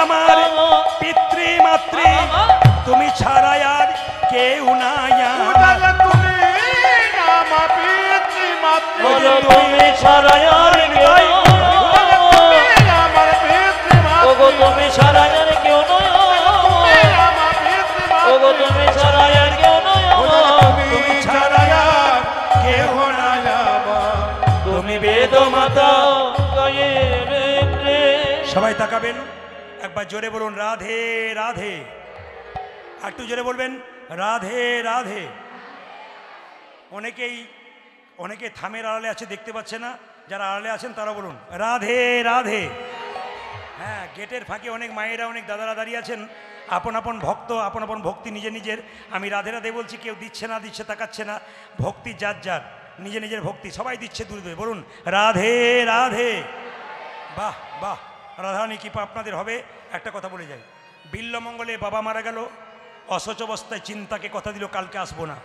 আমার পিতৃ মাতৃ, তুমি ছাড়া আর কেউ নাই আমার, তুমি আমার পিতৃ মাতৃ, তুমি ছাড়া কেউ আমার পিতৃ ওগো মাতৃ, তুমি ছাড়া কেউ নয়, আমার পিতৃ ওগো মাতৃ, তুমি ছাড়া কেউ নয়, তুমি ছাড়া আর কেহ নাই আমার, তুমি বেদ মাতা। সবাই তাকাবেন, একবার জোরে বলুন রাধে রাধে। একটু জোরে বলবেন রাধে রাধে। অনেকে থামের আড়ালে আছে, দেখতে পাচ্ছে না, যারা আড়ালে আছেন তারা বলুন রাধে রাধে। হ্যাঁ, গেটের ফাঁকে অনেক মায়েরা, অনেক দাদারা দাঁড়িয়ে আছেন, আপন আপন ভক্ত, আপন আপন ভক্তি নিজের নিজের। আমি রাধে রাধে বলছি, কেউ দিচ্ছে না দিচ্ছে তাকাচ্ছে না, ভক্তি যার যার, নিজের নিজের ভক্তি সবাই দিচ্ছে দূরে দূরে। বলুন রাধে রাধে। বাহ বাহ, রাধারানী কৃপা আপনাদের হবে। একটা কথা বলে যাই, বিল্বমঙ্গলে বাবা মারা গেল, অসচ অবস্থায় চিন্তাকে কথা দিল কালকে আসবো না।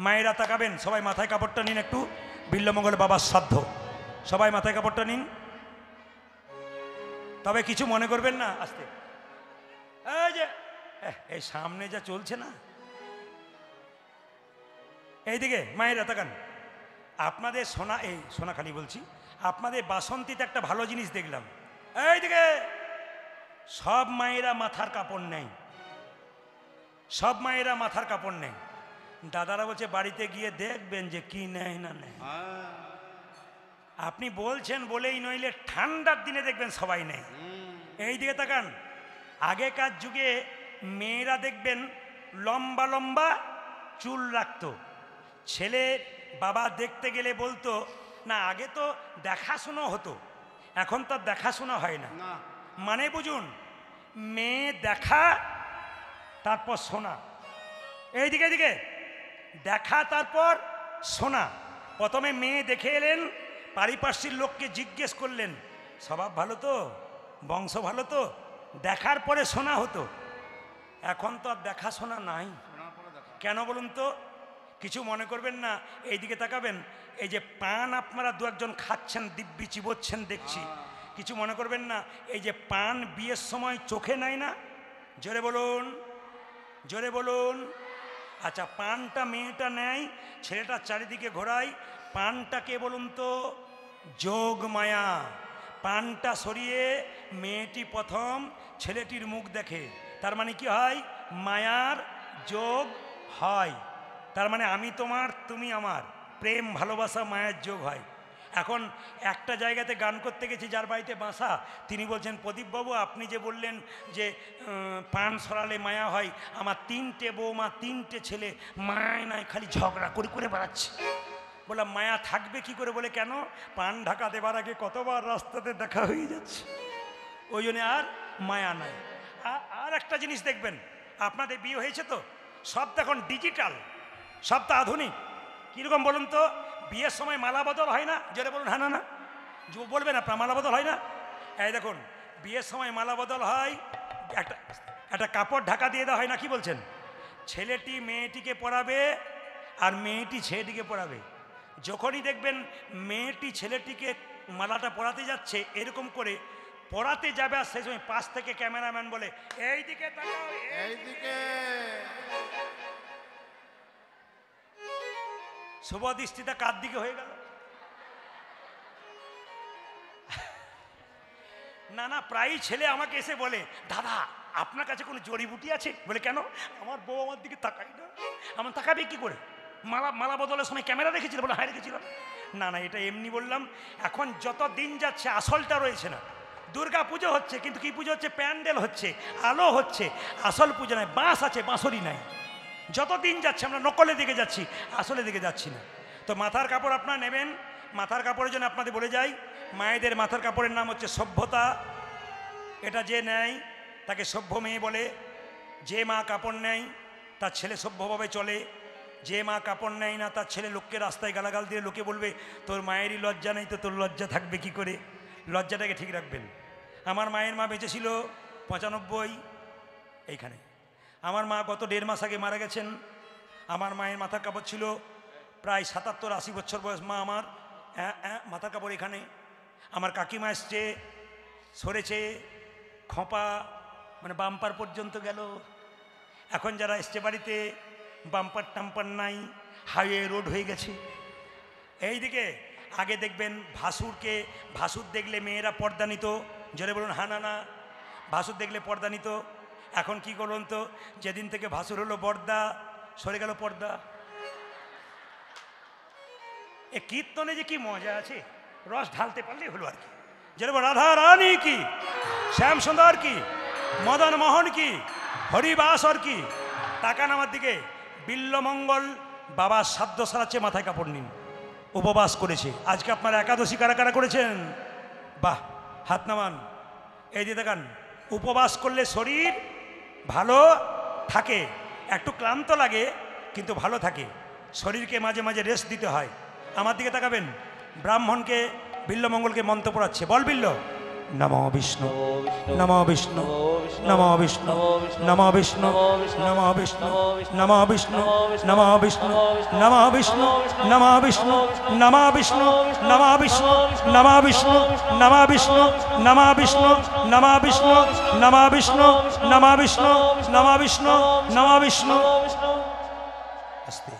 মায়েরা তাকাবেন, সবাই মাথায় কাপড়টা নিন একটু, বিল্বমঙ্গলে বাবার শ্রাদ্ধ, সবাই মাথায় কাপড়টা নিন। তবে কিছু মনে করবেন না, আসতে এই যে এই সামনে যা চলছে না, এইদিকে মায়েরা তাকান। আপনাদের সোনাখালি বলছি, আপনাদের বাসন্তীতে একটা ভালো জিনিস দেখলাম। এইদিকে সব মায়েরা মাথার কাপড় নেই, সব মায়েরা মাথার কাপড় নেই। দাদারা বলছে বাড়িতে গিয়ে দেখবেন যে কি নেয় না নেয়। আপনি বলছেন বলেই, নইলে ঠান্ডার দিনে দেখবেন সবাই নেই। এই দিকে তাকান, আগেকার যুগে মেয়েরা দেখবেন লম্বা লম্বা চুল রাখতো, ছেলে বাবা দেখতে গেলে বলতো না, আগে তো দেখাশোনা হতো, এখন তো দেখাশোনা হয় না। মানে বুঝুন, মেয়ে দেখা তারপর শোনা। এইদিকে এদিকে দেখা তারপর শোনা। প্রথমে মেয়ে দেখে এলেন, পারিপার্শ্বিক লোককে জিজ্ঞেস করলেন স্বভাব ভালো তো, বংশ ভালো তো, দেখার পরে শোনা হতো। এখন তো আর দেখাশোনা নাই। কেন বলুন তো? কিছু মনে করবেন না, এইদিকে তাকাবেন, এই যে পান আপনারা দু একজন খাচ্ছেন, দিব্যি চিবোচ্ছেন দেখছি, কিছু মনে করবেন না। এই যে পান বিয়ের সময় চোখে নেয় না, জোরে বলুন, জোরে বলুন। আচ্ছা, পানটা মেয়েটা নেয়, ছেলেটা চারিদিকে ঘোরায়, পানটা কে বলুন তো? যোগ মায়া। পানটা সরিয়ে মেয়েটি প্রথম ছেলেটির মুখ দেখে, তার মানে কি হয়? মায়ার যোগ হয়। তার মানে আমি তোমার, তুমি আমার, প্রেম ভালোবাসা মায়ের যোগ হয়। এখন একটা জায়গাতে গান করতে গেছি, যার বাড়িতে বাসা, তিনি বলছেন, প্রদীপবাবু আপনি যে বললেন যে পান সরালে মায়া হয়, আমার 3টে বৌমা 3টে ছেলে মায় নাই খালি ঝগড়া করে করে বেড়াচ্ছে। বললাম মায়া থাকবে কি করে? বলে কেন? পান ঢাকা দেবার আগে কতবার রাস্তাতে দেখা হয়ে যাচ্ছে, ওই জন্য আর মায়া নাই। আর একটা জিনিস দেখবেন, আপনাদের বিয়ে হয়েছে তো, সব তো এখন ডিজিটাল, সব তো আধুনিক। কীরকম বলুন তো? বিয়ের সময় মালা বদল হয় না? জোরে বলুন। হ্যাঁ না না বলবেন আপনার, মালা বদল হয় না? এই দেখুন, বিয়ের সময় মালা বদল হয়, একটা কাপড় ঢাকা দিয়ে দেওয়া হয় না, কি বলছেন? ছেলেটি মেয়েটিকে পরাবে আর মেয়েটি ছেলেটিকে পরাবে। যখনই দেখবেন মেয়েটি ছেলেটিকে মালাটা পরাতে যাচ্ছে, এরকম করে পরাতে যাবে, আর সেই সময় পাশ থেকে ক্যামেরাম্যান বলে এইদিকে তাকাও, এইদিকে। শুভ দৃষ্টিটা কার দিকে হয়ে গেল? না না, প্রায়ই ছেলে আমাকে এসে বলে, দাদা আপনার কাছে কোনো জড়িবুটি আছে? বলে কেন? আমার বউ আমার দিকে তাকাই না। আমার তাকাবে কি করে? মালা বদলের সময় ক্যামেরা রেখেছিল? বলে হ্যাঁ রেখেছিলাম। না না, এটা এমনি বললাম। এখন যত দিন যাচ্ছে আসলটা রয়েছে না। দুর্গা পুজো হচ্ছে, কিন্তু কি পুজো হচ্ছে? প্যান্ডেল হচ্ছে, আলো হচ্ছে, আসল পুজো নাই। বাঁশ আছে, বাঁশরি নাই। যত দিন যাচ্ছে আমরা নকলের দিকে যাচ্ছি, আসলের দিকে যাচ্ছি না। তো মাথার কাপড় আপনারা নেবেন। মাথার কাপড়ের জন্য আপনাদের বলে যাই, মায়েদের মাথার কাপড়ের নাম হচ্ছে সভ্যতা। এটা যে নেয় তাকে সভ্য মেয়ে বলে। যে মা কাপড় নেয় তার ছেলে সভ্যভাবে চলে। যে মা কাপড় নেয় না, তার ছেলে লোককে রাস্তায় গালাগাল দিয়ে লোকে বলবে তোর মায়েরই লজ্জা নেই, তো তোর লজ্জা থাকবে কি করে? লজ্জাটাকে ঠিক রাখবেন। আমার মায়ের মা বেঁচে ছিল 95 এইখানে। আমার মা গত 1.5 মাস আগে মারা গেছেন। আমার মায়ের মাথার কাপড় ছিল প্রায় 77-80 বছর বয়স মা আমার। মাথার কাপড় এখানে। আমার কাকিমা এসছে, সরেছে, খোঁপা মানে বাম্পার পর্যন্ত গেল। এখন যারা এসছে বাড়িতে, বাম্পার টাম্পার নাই, হাইওয়ে রোড হয়ে গেছে। এইদিকে আগে দেখবেন ভাসুর দেখলে মেয়েরা পর্দা নিত। জোরে বলুন হ্যাঁ না না। ভাসুর দেখলে পর্দা নিত। এখন কি করুন তো, যেদিন থেকে ভাসুর হলো বর্দা, সরে গেল পর্দা। এ কীর্তনে যে কি মজা আছে, রস ঢালতে পারলেই হলো আর কি। যেরকম রাধা রানী কি, শ্যাম সুন্দর কি, মদন মোহন কি, হরিবাসর কি। তাকান আমার দিকে। বিল্লমঙ্গল বাবা সাধ্য সারাচ্ছে, মাথায় কাপড় নিন, উপবাস করেছে। আজকে আপনারা একাদশী কারা কারা করেছেন? বাহ, হাত নামান। এই দিয়ে দেখান, উপবাস করলে শরীর ভালো থাকে, একটু ক্লান্ত লাগে কিন্তু ভালো থাকে। শরীরকে মাঝে মাঝে রেস্ট দিতে হয়। আমার দিকে তাকাবেন। ব্রাহ্মণকে বিল্লমঙ্গলকে মন্ত্র পড়াচ্ছে। বল বিল্ল। নমো বিষ্ণু, নমো বিষ্ণু, নমো বিষ্ণু, নমো বিষ্ণু, নমো বিষ্ণু, নমো বিষ্ণু, নমো বিষ্ণু, নমো বিষ্ণু, নমো বিষ্ণু, নমো বিষ্ণু, নমো বিষ্ণু, নমো বিষ্ণু, নমো বিষ্ণু, নমো বিষ্ণু, নমো বিষ্ণু, নমো বিষ্ণু, নমো বিষ্ণু, নমো বিষ্ণু, নমো বিষ্ণু। আস্তে।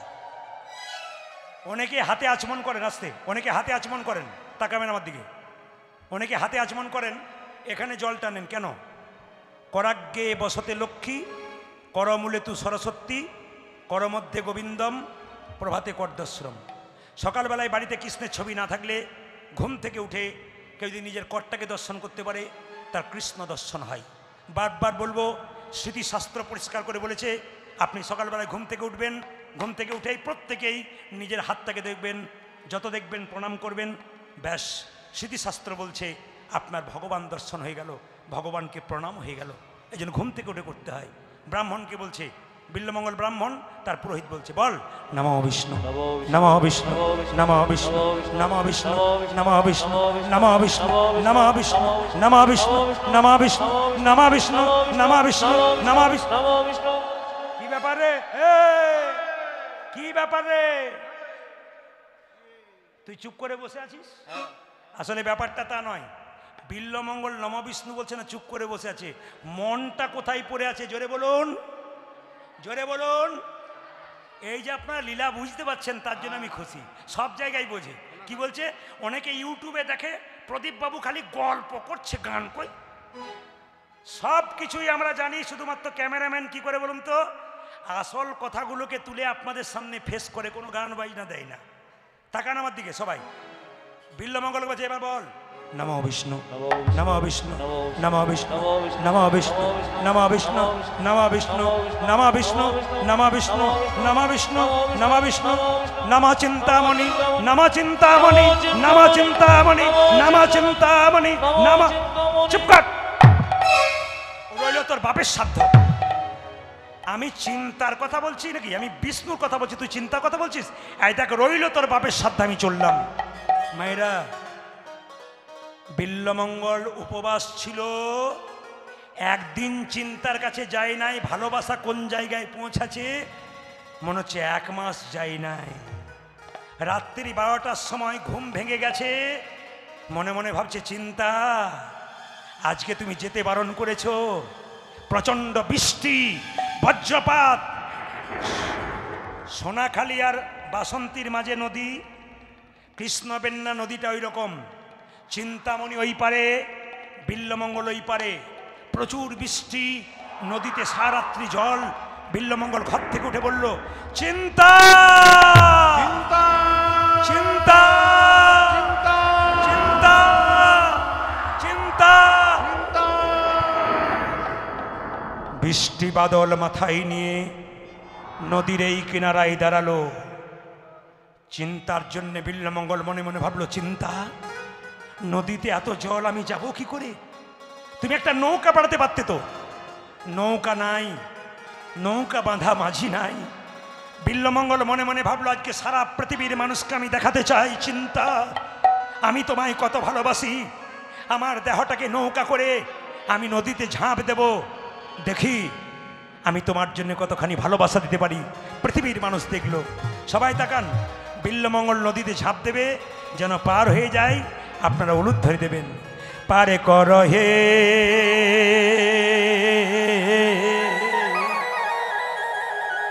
অনেকে হাতে আচমন করেন, আস্তে। অনেকে হাতে আচমন করেন, তাকাবেন আমার দিকে। অনেকে হাতে আচমন করেন, এখানে জল টানেন কেন? করাগ্গে বসতে লক্ষ্মী, করমূলে তু সরস্বতী, করমধ্যে গোবিন্দম, প্রভাতে কর্দশ্রম। সকালবেলায় বাড়িতে কৃষ্ণের ছবি না থাকলে ঘুম থেকে উঠে কেউ যদি নিজের কর্তাকে দর্শন করতে পারে, তার কৃষ্ণ দর্শন হয়। বারবার বলবো, স্মৃতিশাস্ত্র পরিষ্কার করে বলেছে, আপনি সকালবেলায় ঘুম থেকে উঠবেন, ঘুম থেকে উঠেই প্রত্যেকেই নিজের হাতটাকে দেখবেন, যত দেখবেন প্রণাম করবেন, ব্যাস। স্মৃতিশাস্ত্র বলছে আপনার ভগবান দর্শন হয়ে গেল, ভগবানকে প্রণাম হয়ে গেল। এই জন্য ঘুম থেকে উঠে করতে হয়। ব্রাহ্মণকে বলছে, বিল্লমঙ্গল ব্রাহ্মণ, তার পুরোহিত বলছে বল নমো বিষ্ণু, নমো বিষ্ণু, নমো বিষ্ণু, নমো বিষ্ণু, নমো বিষ্ণু, নমো বিষ্ণু, নমো বিষ্ণু, নমো বিষ্ণু, নমো বিষ্ণু, নমো বিষ্ণু, নমো বিষ্ণু, নমো বিষ্ণু। কি ব্যাপারে? কি ব্যাপারে? তুই চুপ করে বসে আছিস? আসলে ব্যাপারটা তা নয়। বিল্লমঙ্গল নম বিষ্ণু বলছে না, চুপ করে বসে আছে। মনটা কোথায় পড়ে আছে? জোরে বলুন, জোরে বলুন। এই যে আপনারা লীলা বুঝতে পারছেন তার জন্য আমি খুশি। সব জায়গায় বোঝে। কি বলছে? অনেকে ইউটিউবে দেখে প্রদীপ বাবু খালি গল্প করছে, গান কই। সব কিছুই আমরা জানি, শুধুমাত্র ক্যামেরাম্যান কি করে বলুন তো আসল কথাগুলোকে তুলে আপনাদের সামনে ফেস করে, কোনো গান বাজনা দেয় না। তাকান আমার দিকে সবাই। বিল্লমঙ্গল বাজে, এবার বল নমো বিষ্ণু নমো বিষ্ণু নমো বিষ্ণু নমো বিষ্ণু নমো বিষ্ণু নমো বিষ্ণু নমো বিষ্ণু নমো বিষ্ণু নমো বিষ্ণু নমো বিষ্ণু নমো চিন্তামণি নমো চিন্তামণি নমো চিন্তামণি নমো চিন্তামণি নমো। চুপ কর, রইল তোর বাপের সাধ্য। আমি চিন্তার কথা বলছি নাকি? আমি বিষ্ণুর কথা বলছি, তুই চিন্তার কথা বলছিস? এই দেখ, রইল তোর বাপের সাধ্য, আমি চললাম। মায়েরা, বিল্লমঙ্গল উপবাস ছিল, একদিন চিন্তার কাছে যায় নাই। ভালোবাসা কোন জায়গায় পৌঁছাছে মনে হচ্ছে 1 মাস যায় নাই। রাত্রি 12টার সময় ঘুম ভেঙে গেছে, মনে মনে ভাবছে চিন্তা আজকে তুমি যেতে বারণ করেছো। প্রচন্ড বৃষ্টি, বজ্রপাত, সোনাখালী আর বাসন্তীর মাঝে নদী, কৃষ্ণবেন্না নদীটা ওই রকম। চিন্তামণি ওই পারে, বিল্লমঙ্গল ওই পারে। প্রচুর বৃষ্টি, নদীতে সারাত্রি জল। বিল্লমঙ্গল ঘর থেকে উঠে বলল, চিন্তা চিন্তা চিন্তা চিন্তা চিন্তা চিন্তা। চিন্তা। বৃষ্টি বাদল মাথায় নিয়ে নদীর এই কিনারায় দাঁড়ালো। চিন্তার জন্য বিল্লমঙ্গল মনে মনে ভাবলো, চিন্তা নদীতে এত জল, আমি যাব কি করে? তুমি একটা নৌকা বাড়াতে পারতে তো। নৌকা নাই, নৌকা বাঁধা মাঝি নাই। বিল্লমঙ্গল মনে মনে ভাবলো, আজকে সারা পৃথিবীর মানুষকে আমি দেখাতে চাই, চিন্তা আমি তোমায় কত ভালোবাসি। আমার দেহটাকে নৌকা করে আমি নদীতে ঝাঁপ দেব, দেখি আমি তোমার জন্য কতখানি ভালোবাসা দিতে পারি। পৃথিবীর মানুষ দেখলো। সবাই তাকান, বিল্লমঙ্গল নদীতে ঝাঁপ দেবে, যেন পার হয়ে যায়। আপনারা উলুদ ধরে দেবেন, পারে কর হে।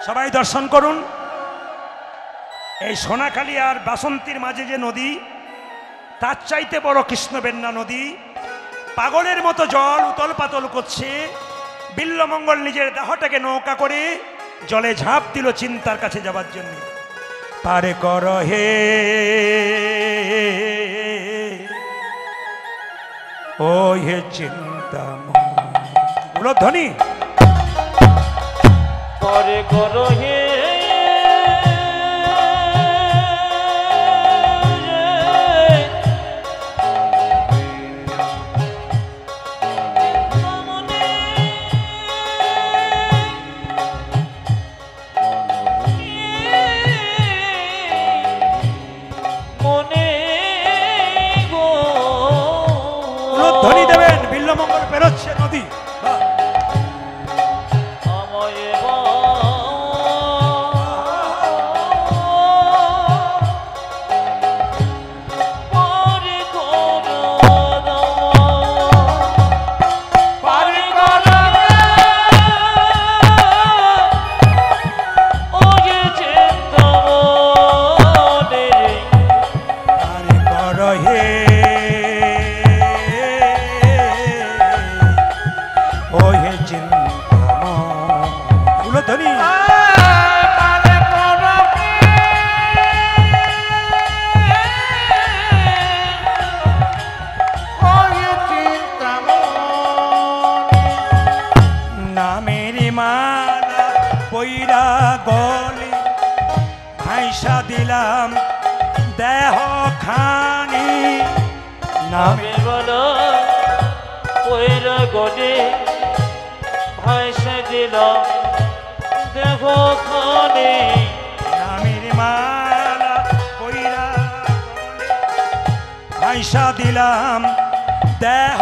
সবাই দর্শন করুন। এই সোনাখালী আর বাসন্তীর মাঝে যে নদী, তার চাইতে বড় কৃষ্ণবেন্না নদী। পাগলের মতো জল উতল পাতল করছে। বিল্লমঙ্গল নিজের দেহটাকে নৌকা করে জলে ঝাঁপ দিল চিন্তার কাছে যাবার জন্য। পারে কর হে, ও হে চিন্তা ধ্বনি। পরে করো হে ধ্বনি দেবেন। বিল্লমঙ্গল পেরোচ্ছে নদী। দিলাম দেহ খানি নামে বলো পয়রা গডে ভাইসা দিল দেহ খানি নামের মালা পয়রা ভাইসা দিলাম দেহ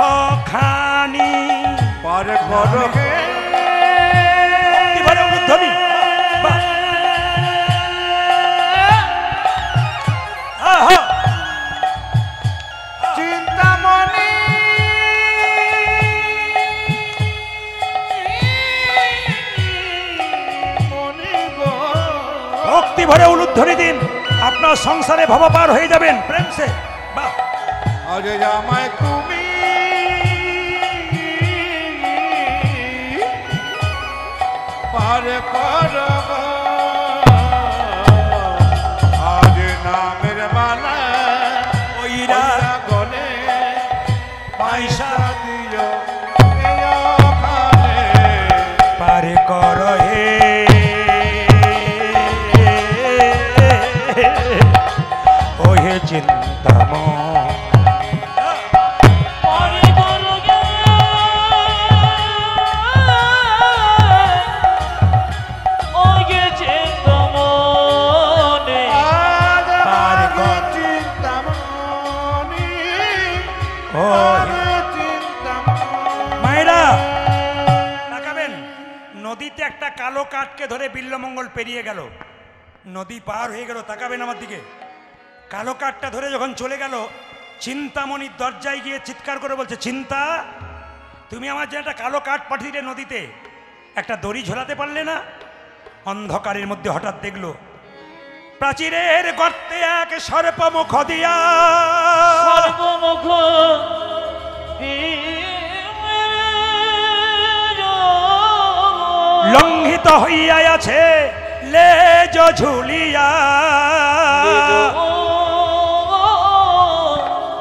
খানি পারে ঘর হে। এবারে ধ্বনি চিন্তামণি মনি গো ভরি দিন, আপনার সংসারে ভব পার হয়ে যাবেন প্রেম সে। বাহ, আজ আমায় তুমি পার করো গো। আজ নামের মালা ওইরা গলে পয়সা দিও এখানে। পার কর হে ও হে চিন্তাময়। পারে করো গে ওগে চিন্তামণি। আজ পার আমাকে কর। চিন্তামণি, ও আগে চিন্তামণি। মায়েরা তাকাবেন, নদীতে একটা কালো কাঠকে ধরে বিল্লমঙ্গল পেরিয়ে গেল, নদী পার হয়ে গেল। তাকাবেন আমার দিকে, কালো কাঠটা ধরে যখন চলে গেল, চিন্তামণির দরজায় গিয়ে চিৎকার করে বলছে, চিন্তা, তুমি আমার যে একটা কালো কাঠ পাঠিয়ে নদীতে, একটা দড়ি ঝোলাতে পারলে না? অন্ধকারের মধ্যে হঠাৎ দেখলো প্রাচীরের গর্তে এক সর্পমুখ দিয়া সর্বমুখ লঙ্ঘিত হইয়া আছে লেজ ঝুলিয়া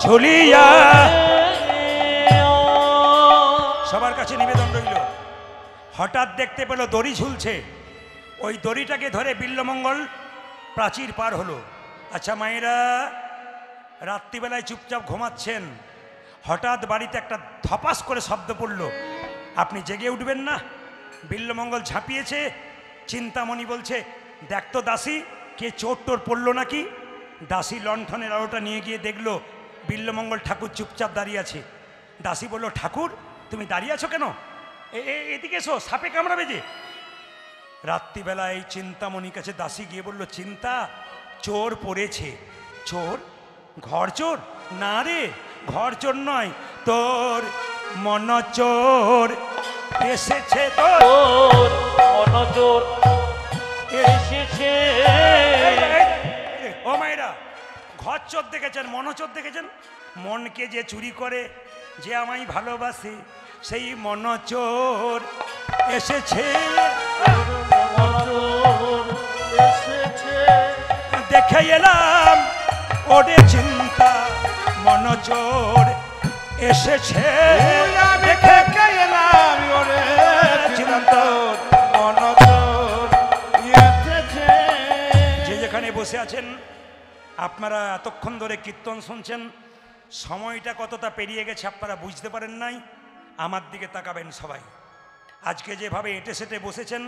ঝুলিয়া। সবার কাছে নিবেদন রইল, হঠাৎ দেখতে পেল দড়ি ঝুলছে, ওই দড়িটাকে ধরে বিল্লমঙ্গল প্রাচীর পার হলো। আচ্ছা মায়েরা, রাত্রিবেলায় চুপচাপ ঘুমাচ্ছেন, হঠাৎ বাড়িতে একটা ধপাস করে শব্দ পড়ল, আপনি জেগে উঠবেন না? বিল্লমঙ্গল ঝাঁপিয়েছে, চিন্তামণি বলছে, দেখ তো দাসী, কে চোর টোর পড়লো নাকি? দাসী লণ্ঠনের আলোটা নিয়ে গিয়ে দেখলো বিল্লমঙ্গল ঠাকুর চুপচাপ দাঁড়িয়ে আছে। দাসী বলল, ঠাকুর তুমি দাঁড়িয়ে আছো কেন? এদিকে এসো, সাপে কামড়াবে যে। রাত্রিবেলায় চিন্তামণির কাছে দাসী গিয়ে বলল, চিন্তা, চোর পড়েছে। চোর? ঘর চোর? না রে, ঘর চোর নয়, তোর মন চোর এসেছে। তোর তোর মনোজোর এসেছে। ও মায়েরা, ঘর চোর দেখেছেন, মন চোর দেখেছেন? মনকে যে চুরি করে, যে আমায় ভালোবাসে, সেই মন চোর এসেছে। মনোজোর এসেছে। দেখে এলাম ওরে চিন্তা, মন চোর এসেছে। দেখে এলাম ওরে চিন্তা, মনোজোর এসেছে। যে যেখানে বসে আছেন, আপনারা এতক্ষণ ধরে কীর্তন শুনছেন, সময়টা কতটা পেরিয়ে গেছে আপনারা বুঝতে পারেন নাই। আমার দিকে তাকাবেন সবাই। আজকে যেভাবে এঁটে সেটে বসেছেন,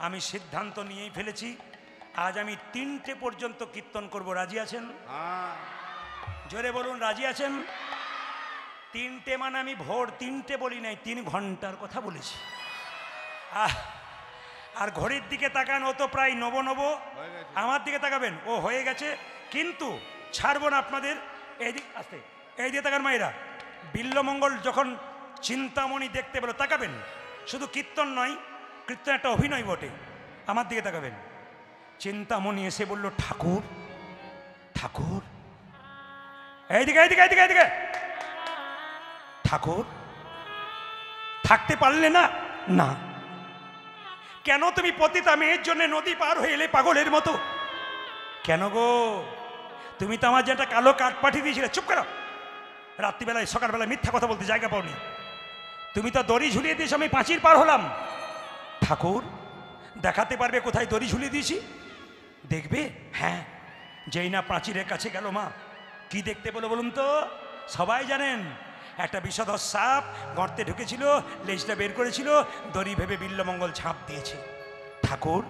আমি সিদ্ধান্ত নিয়েই ফেলেছি, আজ আমি 3টে পর্যন্ত কীর্তন করব। রাজি আছেন? জোরে বলুন, রাজি আছেন? 3টে মানে আমি ভোর 3টে বলি নাই, 3 ঘন্টার কথা বলেছি। আর ঘড়ির দিকে তাকান, ও তো প্রায় নব নব। আমার দিকে তাকাবেন, ও হয়ে গেছে, কিন্তু ছাড়বো না আপনাদের। এইদিক আসতে, এই দিয়ে তাকান মায়েরা। বিল্লমঙ্গল যখন চিন্তামণি দেখতে পেল, তাকাবেন, শুধু কীর্তন নয়, কীর্তন একটা অভিনয় বটে। আমার দিকে তাকাবেন। চিন্তামণি এসে বলল, ঠাকুর, ঠাকুর, এইদিকে এইদিকে এইদিকে এইদিকে। ঠাকুর, থাকতে পারলে না? না। কেন তুমি পতিতা মেয়ের জন্য নদী পার হয়ে এলে পাগলের মতো? কেন গো? তুমি তো আমার যেটা কালো কাঠ পাঠিয়ে দিয়েছিলে। চুপ করো, রাত্রিবেলায় সকালবেলায় মিথ্যা কথা বলতে জায়গা পাওনি। তুমি তো দড়ি ঝুলিয়ে দিয়েছো, আমি পাঁচির পার হলাম। ঠাকুর, দেখাতে পারবে কোথায় দড়ি ঝুলিয়ে দিয়েছি? দেখবে? হ্যাঁ। যেই না প্রাচীরের কাছে গেল, মা কি দেখতে পেলো বলুন তো? সবাই জানেন, একটা বিষধর সাপ গর্তে ঢুকেছিল, লেজটা বের করেছিল, দড়ি ভেবে বিল্লমঙ্গল ঝাঁপ দিয়েছে। ঠাকুর,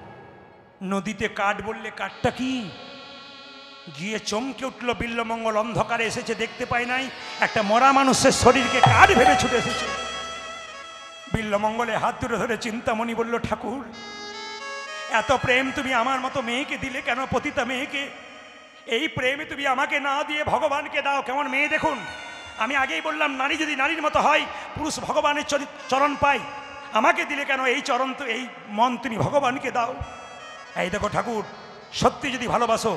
নদীতে কাঠ বললে কাঠটা কি? গিয়ে চমকে উঠল বিল্লমঙ্গল, অন্ধকারে এসেছে, দেখতে পায় নাই, একটা মরা মানুষের শরীরকে কাঠ ভেবে ছুটে এসেছে। বিল্লমঙ্গলে হাত ধরে ধরে চিন্তামণি বলল, ঠাকুর, এত প্রেম তুমি আমার মতো মেয়েকে দিলে কেন? পতিতা মেয়েকে। এই প্রেমে তুমি আমাকে না দিয়ে ভগবানকে দাও। কেমন মেয়ে দেখুন। আমি আগেই বললাম, নারী যদি নারীর মতো হয়, পুরুষ ভগবানের চরণ পায়। আমাকে দিলে কেন এই চরণ? তো এই মন তুমি ভগবানকে দাও। এই দেখো ঠাকুর, সত্যি যদি ভালোবাসো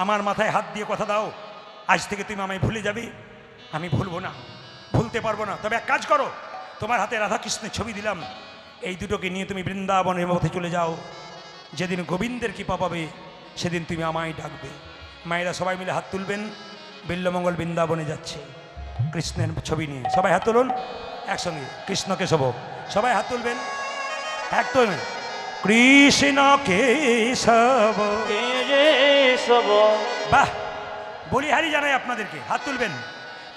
আমার মাথায় হাত দিয়ে কথা দাও, আজ থেকে তুমি আমায় ভুলে যাবে। আমি ভুলবো না, ভুলতে পারবো না। তবে এক কাজ করো, তোমার হাতে রাধাকৃষ্ণের ছবি দিলাম, এই দুটোকে নিয়ে তুমি বৃন্দাবনের মধ্যে চলে যাও। যেদিন গোবিন্দের কৃপা পাবে সেদিন তুমি আমায় ডাকবে। মায়েরা সবাই মিলে হাত তুলবেন, বিল্লমঙ্গল বৃন্দাবনে যাচ্ছে কৃষ্ণের ছবি নিয়ে। সবাই হাত তুলুন একসঙ্গে, কৃষ্ণ কেশব সবাই হাত তুলবেন। এক তো কৃষ্ণ কেশব, কেশব, বাহ, বলিহারি জানাই আপনাদেরকে। হাত তুলবেন,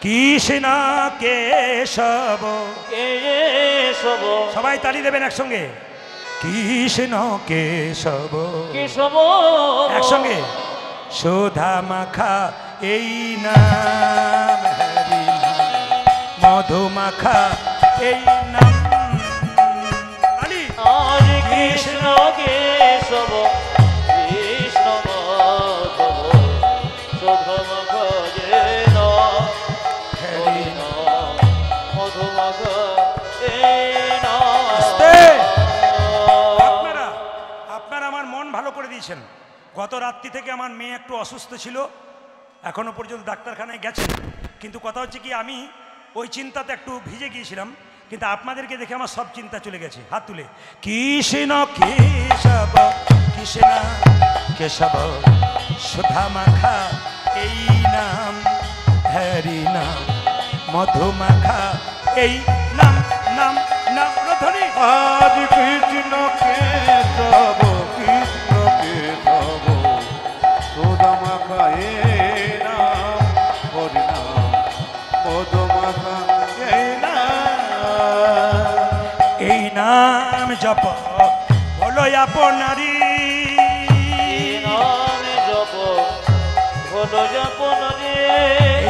কৃষ্ণ কেশব, কেশব, সবাই তালি দেবেন একসঙ্গে। কৃষ্ণ কেশব, কেশব, একসঙ্গে। সুধা মাখা এই নাম, হরি নাম, মধু মাখা এই নাম। তালি। আজ কৃষ্ণ কেশব, কৃষ্ণ মাধব, সুধমুখ যেন হরি নাম, মধুমুখ যেন। আপনারা আপনারা আমার মন ভালো করে দিয়েছেন। গত রাত্রি থেকে আমার মেয়ে একটু অসুস্থ ছিল, এখনো পর্যন্ত ডাক্তারখানায় গেছেন। কিন্তু কথা হচ্ছে কি, আমি ওই চিন্তাতে একটু ভিজে গিয়েছিলাম, কিন্তু আপনাদেরকে দেখে আমার সব চিন্তা চলে গেছে। হাত তুলে, কৃষ্ণ কেশব, কৃষ্ণ কেশব, সুধা মাখা এই নাম, হরি নাম, মধু মাখা এই নাম, নাম নাম ধ্বনি। আজ কৃষ্ণ কেশব, কৃষ্ণ কেশব, সুধা মাখা এই নাম, হরি নাম, মধু মাখা এই নাম। এই নাম জপ বলো আপনারি, নাম জপ ভোলো জপন রে,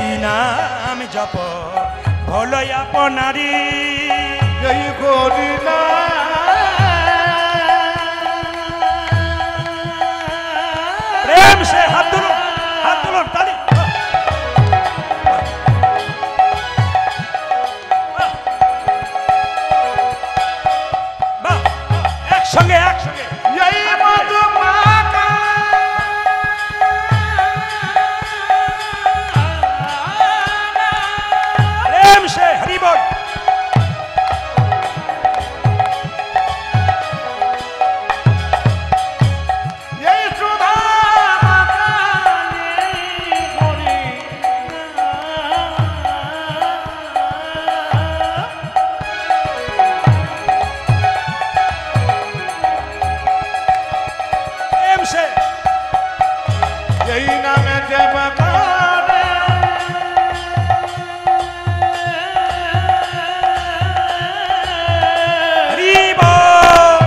এই নাম জপ বলো আপনারি। জয় হরি প্রেম সে হাত তুলুন, হাত তুলুন, তালি। বাহ, একসঙ্গে একসঙ্গে। জয় মধু মাখা প্রেম সে হরি বল। জয় সুধা মাখা এই হরি প্রেম সে এই নামে দেব করে হরি বল।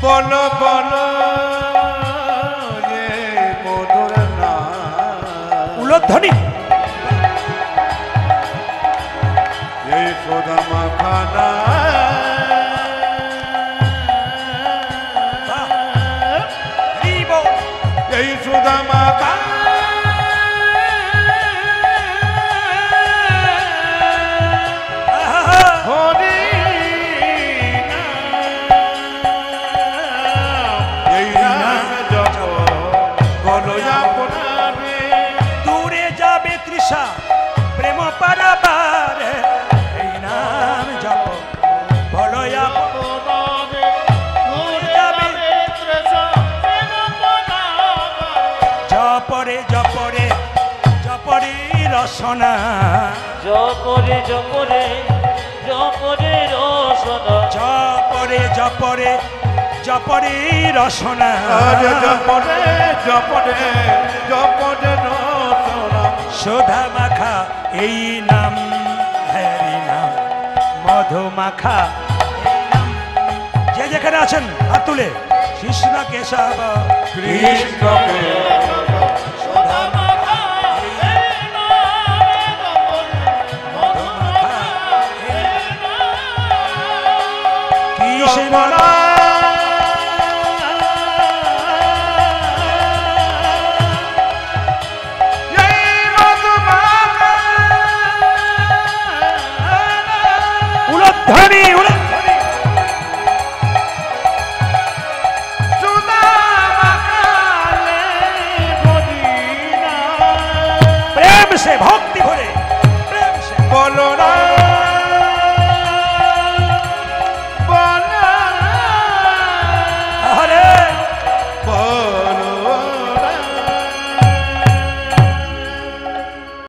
বলো বলো যে মধুর নাম উলধ্বনি। এই সুধা মাখানা বাহ, হরি বল। এই সুধা মাখা আহা, হরি এই নাম জপ বলো আপনারে দূরে যাবে তৃষা প্রেম পারাবার, এই নাম জপ বলো জপরে জপরে জপরে রসনা, জপরে জপরে জপরে রসনা, জপরে জপরে জপরে রসনা। আরে জপরে জপরে জপরে রসনা সুধা মাখা এই নাম, হরি নাম, মধু মাখা এই নাম। যে যেখানে আছেন হাত তুলে, কৃষ্ণ কেশব, কৃষ্ণ সুধা মাখা এই মধু মাখা এই কৃষ্ণ উলধ্বনি, উলধ্বনি। से भक्ति भरे प्रेम से বলো রাম